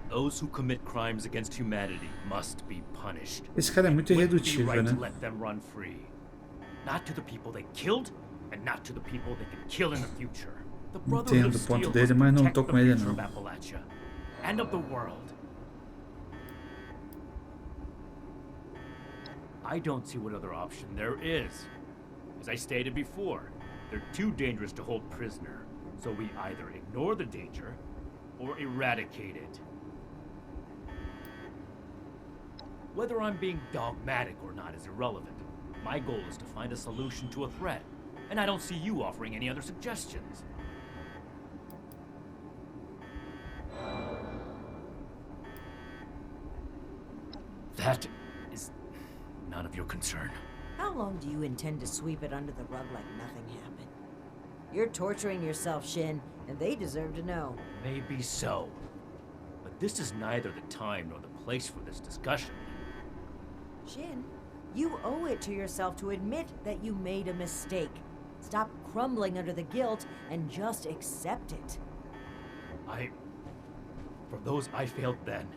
Those who commit crimes against humanity must be punished. Esse cara é muito It wouldn't be irredutível, right né? to let them run free. Not to the people they killed, and not to the people they could kill in the future. The Brotherhood Entendo of o ponto Steel dele, must mas não protect tô the com ele future não. of Appalachia and of the world. I don't see what other option there is. As I stated before, they're too dangerous to hold prisoner, so we either ignore the danger or eradicate it. Whether I'm being dogmatic or not is irrelevant. My goal is to find a solution to a threat, and I don't see you offering any other suggestions. That is none of your concern. How long do you intend to sweep it under the rug like nothing happened? You're torturing yourself, Shin, and they deserve to know. Maybe so. But this is neither the time nor the place for this discussion. Shin, you owe it to yourself to admit that you made a mistake. Stop crumbling under the guilt and just accept it. For those I failed then,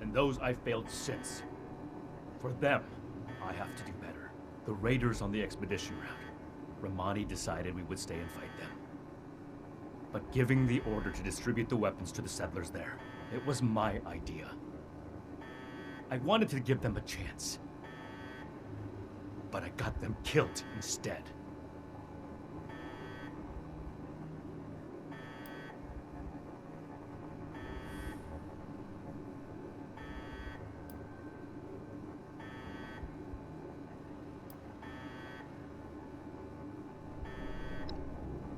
and those I failed since, for them, I have to do better. The raiders on the expedition route, Rahmani decided we would stay and fight them. But giving the order to distribute the weapons to the settlers there, it was my idea. I wanted to give them a chance. But I got them killed instead.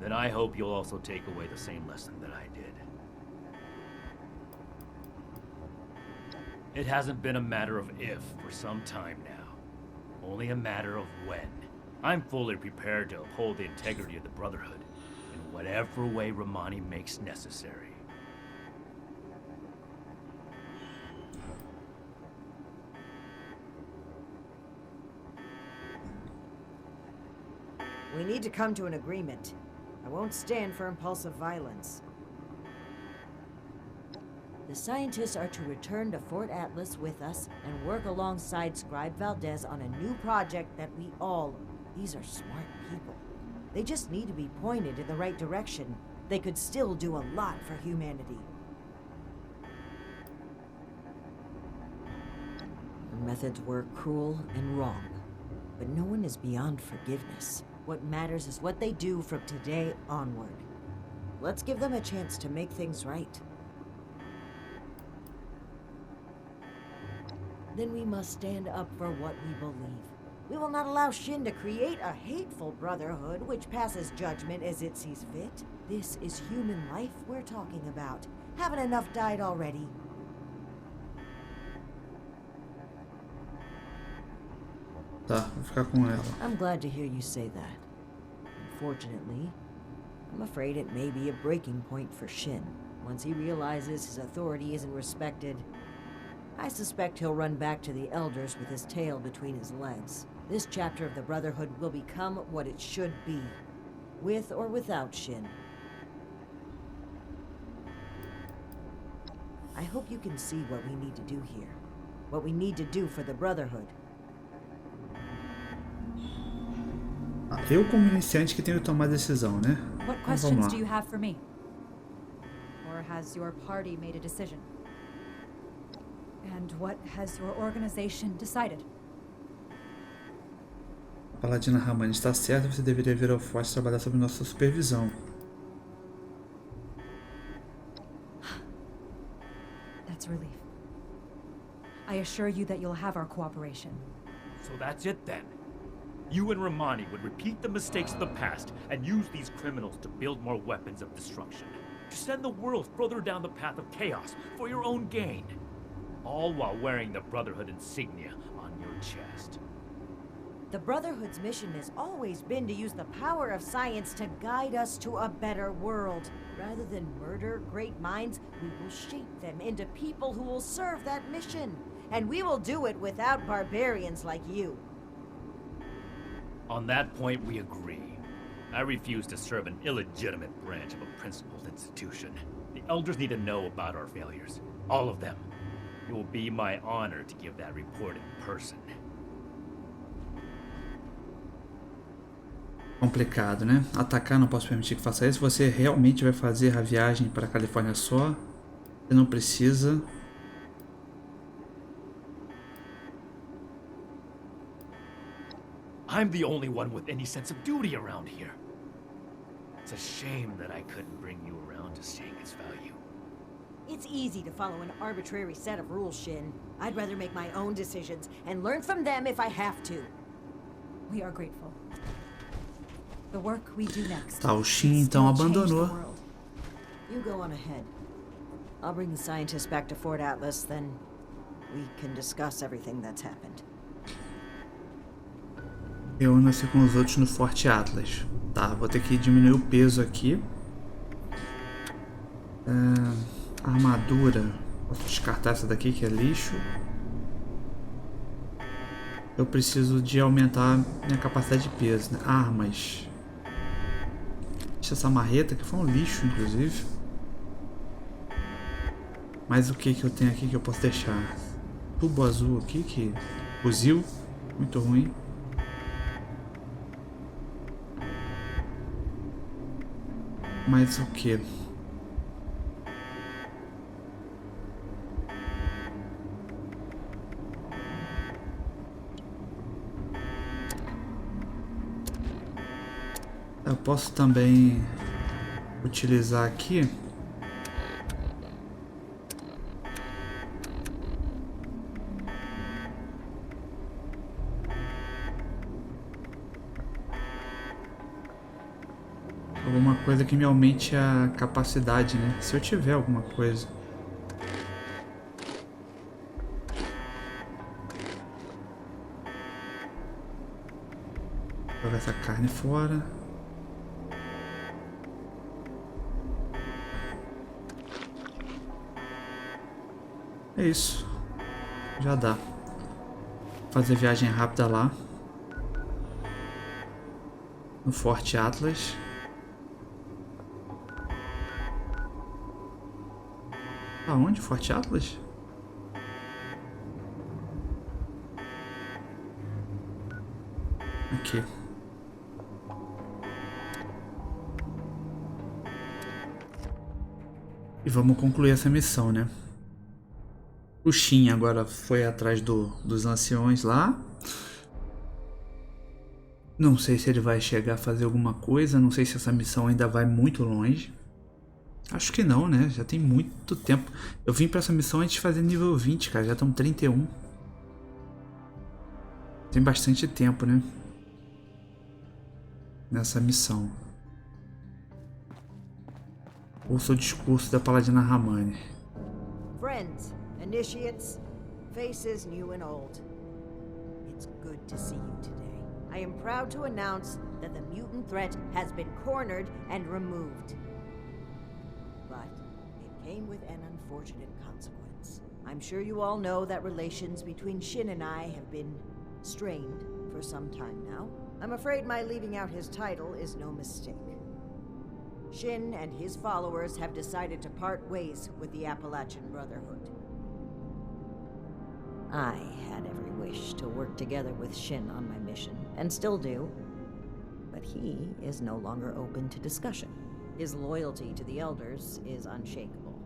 Then I hope you'll also take away the same lesson that I did. It hasn't been a matter of if for some time now. Only a matter of when. I'm fully prepared to uphold the integrity of the Brotherhood in whatever way Rahmani makes necessary. We need to come to an agreement. I won't stand for impulsive violence. The scientists are to return to Fort Atlas with us and work alongside Scribe Valdez on a new project that we all... These are smart people. They just need to be pointed in the right direction. They could still do a lot for humanity. The methods were cruel and wrong, but no one is beyond forgiveness. What matters is what they do from today onward. Let's give them a chance to make things right. Then we must stand up for what we believe. We will not allow Shin to create a hateful brotherhood which passes judgment as it sees fit. This is human life we're talking about. Haven't enough died already? Tá, vou ficar com ela. I'm glad to hear you say that. Unfortunately, I'm afraid it may be a breaking point for Shin. Once he realizes his authority isn't respected, I suspect he'll run back to the Elders with his tail between his legs. This chapter of the Brotherhood will become what it should be, with or without Shin. I hope you can see what we need to do here. What we need to do for the Brotherhood. Eu, como iniciante, que tenho que tomar a decisão, né? What Então, questions vamos do lá. you have for me? Or has your party made a decision? And what has your organization decided? A Paladina Rahmani está certa, você deveria vir ao forte trabalhar sob nossa supervisão. That's relief. I assure you that you'll have our cooperation. So that's it then. You and Rahmani would repeat the mistakes of the past and use these criminals to build more weapons of destruction. To send the world further down the path of chaos for your own gain. All while wearing the Brotherhood insignia on your chest. The Brotherhood's mission has always been to use the power of science to guide us to a better world. Rather than murder great minds, we will shape them into people who will serve that mission. And we will do it without barbarians like you. On that point, we agree. I refuse to serve an illegitimate branch of a principled institution. The Elders need to know about our failures. All of them. It will be my honor to give that report in person. Complicado, né? Atacar, não posso permitir que faça isso. Você realmente vai fazer a viagem para a Califórnia só? Você não precisa. I'm the only one with any sense of duty around here. It's a shame that I couldn't bring you around to seeing its value. It's easy to follow an arbitrary set of rules, Shin. I'd rather make my own decisions and learn from them if I have to. We are grateful. The work we do next. Tá, o Shin então abandonou. You go on ahead. I'll bring the scientists back to Fort Atlas, then we can discuss everything that's happened. Reúna-se com os outros no Forte Atlas. Tá, vou ter que diminuir o peso aqui. Armadura. Posso descartar essa daqui que é lixo. Eu preciso de aumentar minha capacidade de peso, né? Armas. Deixa essa marreta que foi um lixo, inclusive. Mas o que eu tenho aqui que eu posso deixar? Tubo azul aqui, que fuzil, muito ruim. Mas o que? Eu posso também utilizar aqui. Alguma coisa que me aumente a capacidade, né? Se eu tiver alguma coisa. Vou jogar essa carne fora. É isso. Já dá. Fazer viagem rápida lá. No Forte Atlas. Aonde? Forte Atlas? Aqui. E vamos concluir essa missão, né? O Shin agora foi atrás dos anciões lá. Não sei se ele vai chegar a fazer alguma coisa. Não sei se essa missão ainda vai muito longe. Acho que não, né? Já tem muito tempo. Eu vim pra essa missão antes de fazer nível 20, cara. Já estão 31. Tem bastante tempo, né? Nessa missão. Ouça o discurso da paladina Rahmani. Friends, initiates, faces new and old. It's good to see you today. I am proud to announce that the mutant threat has been cornered and removed. But it came with an unfortunate consequence. I'm sure you all know that relations between Shin and I have been strained for some time now. I'm afraid my leaving out his title is no mistake. Shin and his followers have decided to part ways with the Appalachian Brotherhood. I had every wish to work together with Shin on my mission, and still do. But he is no longer open to discussion. His loyalty to the Elders is unshakable.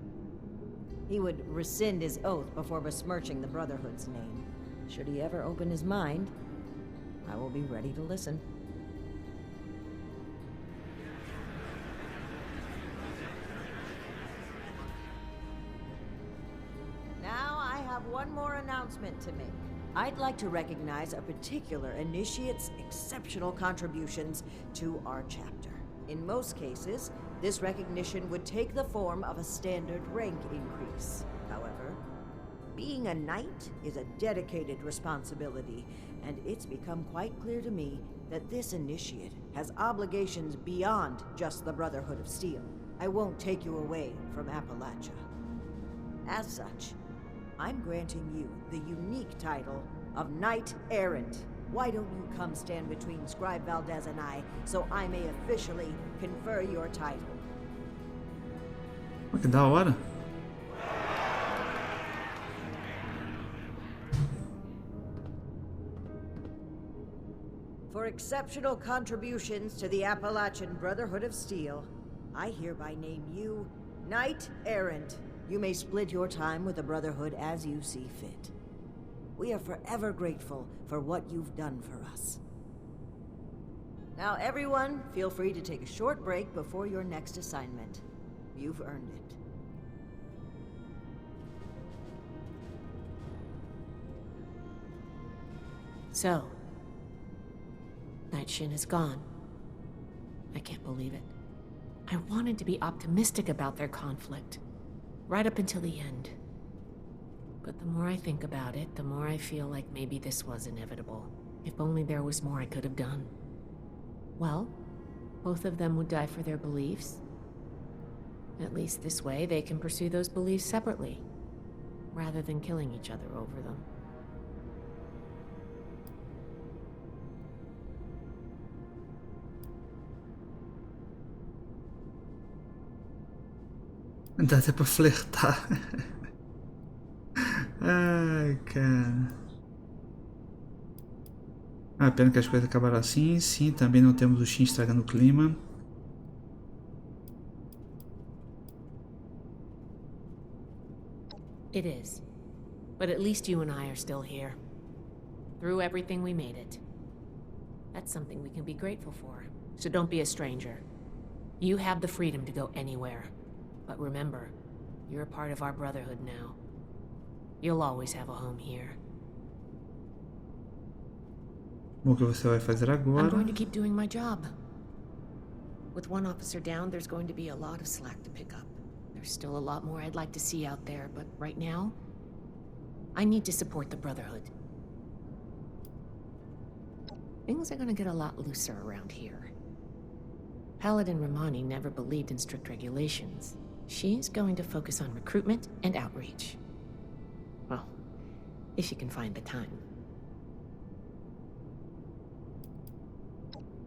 He would rescind his oath before besmirching the Brotherhood's name. Should he ever open his mind, I will be ready to listen. Now I have one more announcement to make. I'd like to recognize a particular initiate's exceptional contributions to our chapter. In most cases, this recognition would take the form of a standard rank increase. However, being a knight is a dedicated responsibility, and it's become quite clear to me that this initiate has obligations beyond just the Brotherhood of Steel. I won't take you away from Appalachia. As such, I'm granting you the unique title of Knight Errant. Why don't you come stand between Scribe Valdez and I, so I may officially confer your title? Que da hora. For exceptional contributions to the Appalachian Brotherhood of Steel, I hereby name you Knight Errant. You may split your time with the Brotherhood as you see fit. We are forever grateful for what you've done for us. Now everyone, feel free to take a short break before your next assignment. You've earned it. So, Knight Shin is gone. I can't believe it. I wanted to be optimistic about their conflict, right up until the end. But the more I think about it, the more I feel like maybe this was inevitable. If only there was more I could have done. Well, both of them would die for their beliefs. At least this way they can pursue those beliefs separately, rather than killing each other over them. Dá até pra flertar. Ai, cara. Ah, pena que as coisas acabaram assim. Sim, também não temos o Shin estragando o clima. It is. But at least you and I are still here. Through everything, we made it. That's something we can be grateful for. So don't be a stranger. You have the freedom to go anywhere. But remember, you're a part of our brotherhood now. You'll always have a home here. O que você vai fazer agora? I'm going to keep doing my job. With one officer down, there's going to be a lot of slack to pick up. There's still a lot more I'd like to see out there, but right now, I need to support the Brotherhood. Things are gonna get a lot looser around here. Paladin Rahmani never believed in strict regulations. She's going to focus on recruitment and outreach. Well, if she can find the time.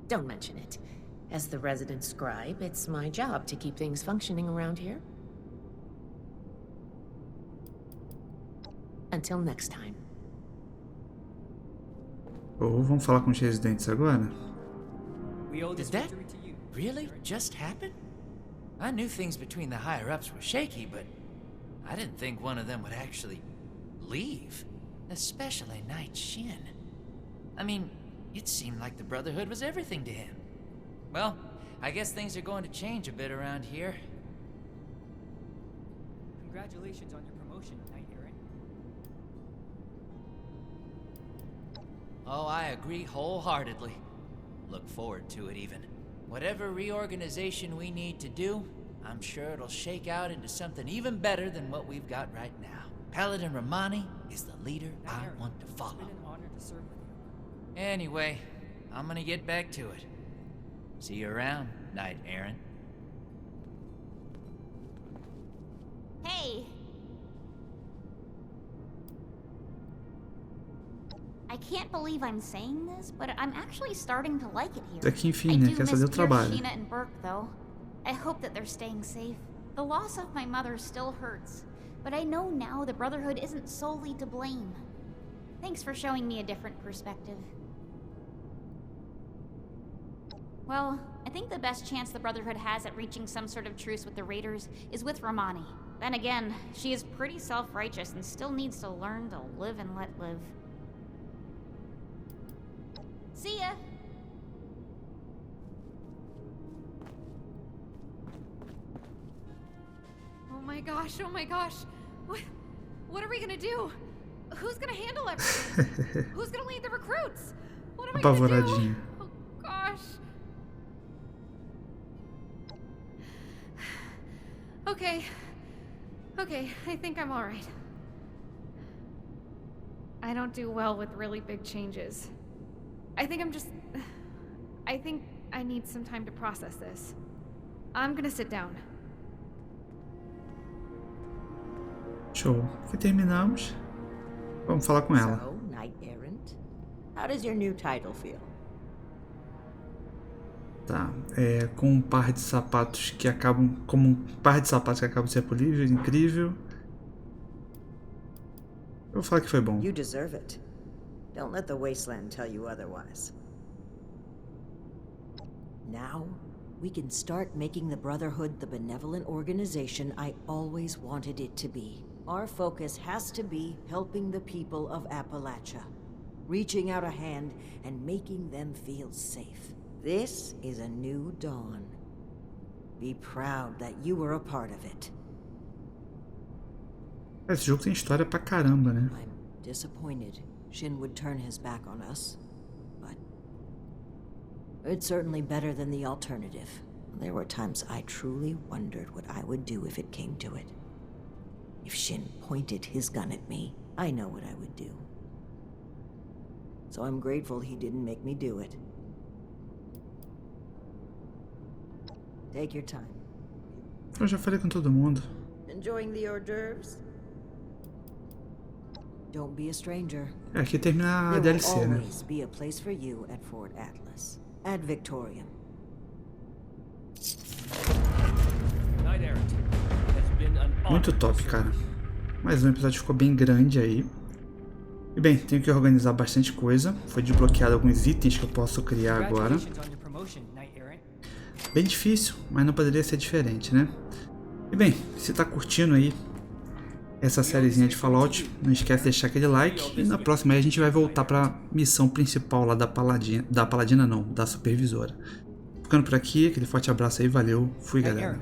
Don't mention it. As the resident scribe, it's my job to keep things functioning around here. Until next time. Ou vamos falar com os residentes agora? Did that really just happen? I knew things between the higher-ups were shaky, but I didn't think one of them would actually leave. Especially Knight Shin. I mean, it seemed like the Brotherhood was everything to him. Well, I guess things are going to change a bit around here. Congratulations on your promotion, Knight Errant. Oh, I agree wholeheartedly. Look forward to it even. Whatever reorganization we need to do, I'm sure it'll shake out into something even better than what we've got right now. Paladin Rahmani is the leader I want to follow. It's been an honor to serve with you. Anyway, I'm gonna get back to it. See you around, Knight Errant. Hey! I can't believe I'm saying this, but I'm actually starting to like it here. Daqui enfim, né? Quer fazer o trabalho. Sheena and Burke, though. I hope that they're staying safe. The loss of my mother still hurts, but I know now the Brotherhood isn't solely to blame. Thanks for showing me a different perspective. Well, I think the best chance the Brotherhood has at reaching some sort of truce with the Raiders is with Rahmani. Then again, she is pretty self-righteous and still needs to learn to live and let live. See ya! Oh my gosh, oh my gosh. What are we gonna do? Who's gonna handle everything? Who's gonna lead the recruits? What am I gonna do? Oh gosh. Okay, I think I'm alright. I don't do well with really big changes. I think I need some time to process this. I'm gonna sit down. Show. Que terminamos. Vamos falar com ela. So, Knight Errant, how does your new title feel? Tá. Com um par de sapatos que acabam. Como um par de sapatos que acabam de ser polido, incrível. Eu vou falar que foi bom. You deserve it. Don't let the wasteland tell you otherwise. Now, we can start making the Brotherhood the benevolent organization I always wanted it to be. Our focus has to be helping the people of Appalachia, reaching out a hand and making them feel safe. This is a new dawn. Be proud that you were a part of it. Esse jogo tem história pra caramba, né? I'm disappointed Shin would turn his back on us, but it's certainly better than the alternative. There were times I truly wondered what I would do if it came to it. If Shin pointed his gun at me, I know what I would do. So I'm grateful he didn't make me do it. Take your time. Eu já falei com todo mundo. Enjoying the hors d'oeuvres? Don't be a stranger. Aqui termina a There will DLC, né? always be a place for you at Fort Atlas, at Victorium. Knight Errant has been an honor. Muito top, cara. Mais um episódio ficou bem grande aí. E bem, tenho que organizar bastante coisa. Foi desbloqueado alguns itens que eu posso criar agora. Congratulations on your promotion, Knight Errant. Bem difícil, mas não poderia ser diferente, né? E bem, se tá curtindo aí essa sériezinha de Fallout, não esquece de deixar aquele like. E na próxima aí a gente vai voltar pra missão principal lá da Paladina não, da Supervisora. Ficando por aqui, aquele forte abraço aí, valeu, fui galera.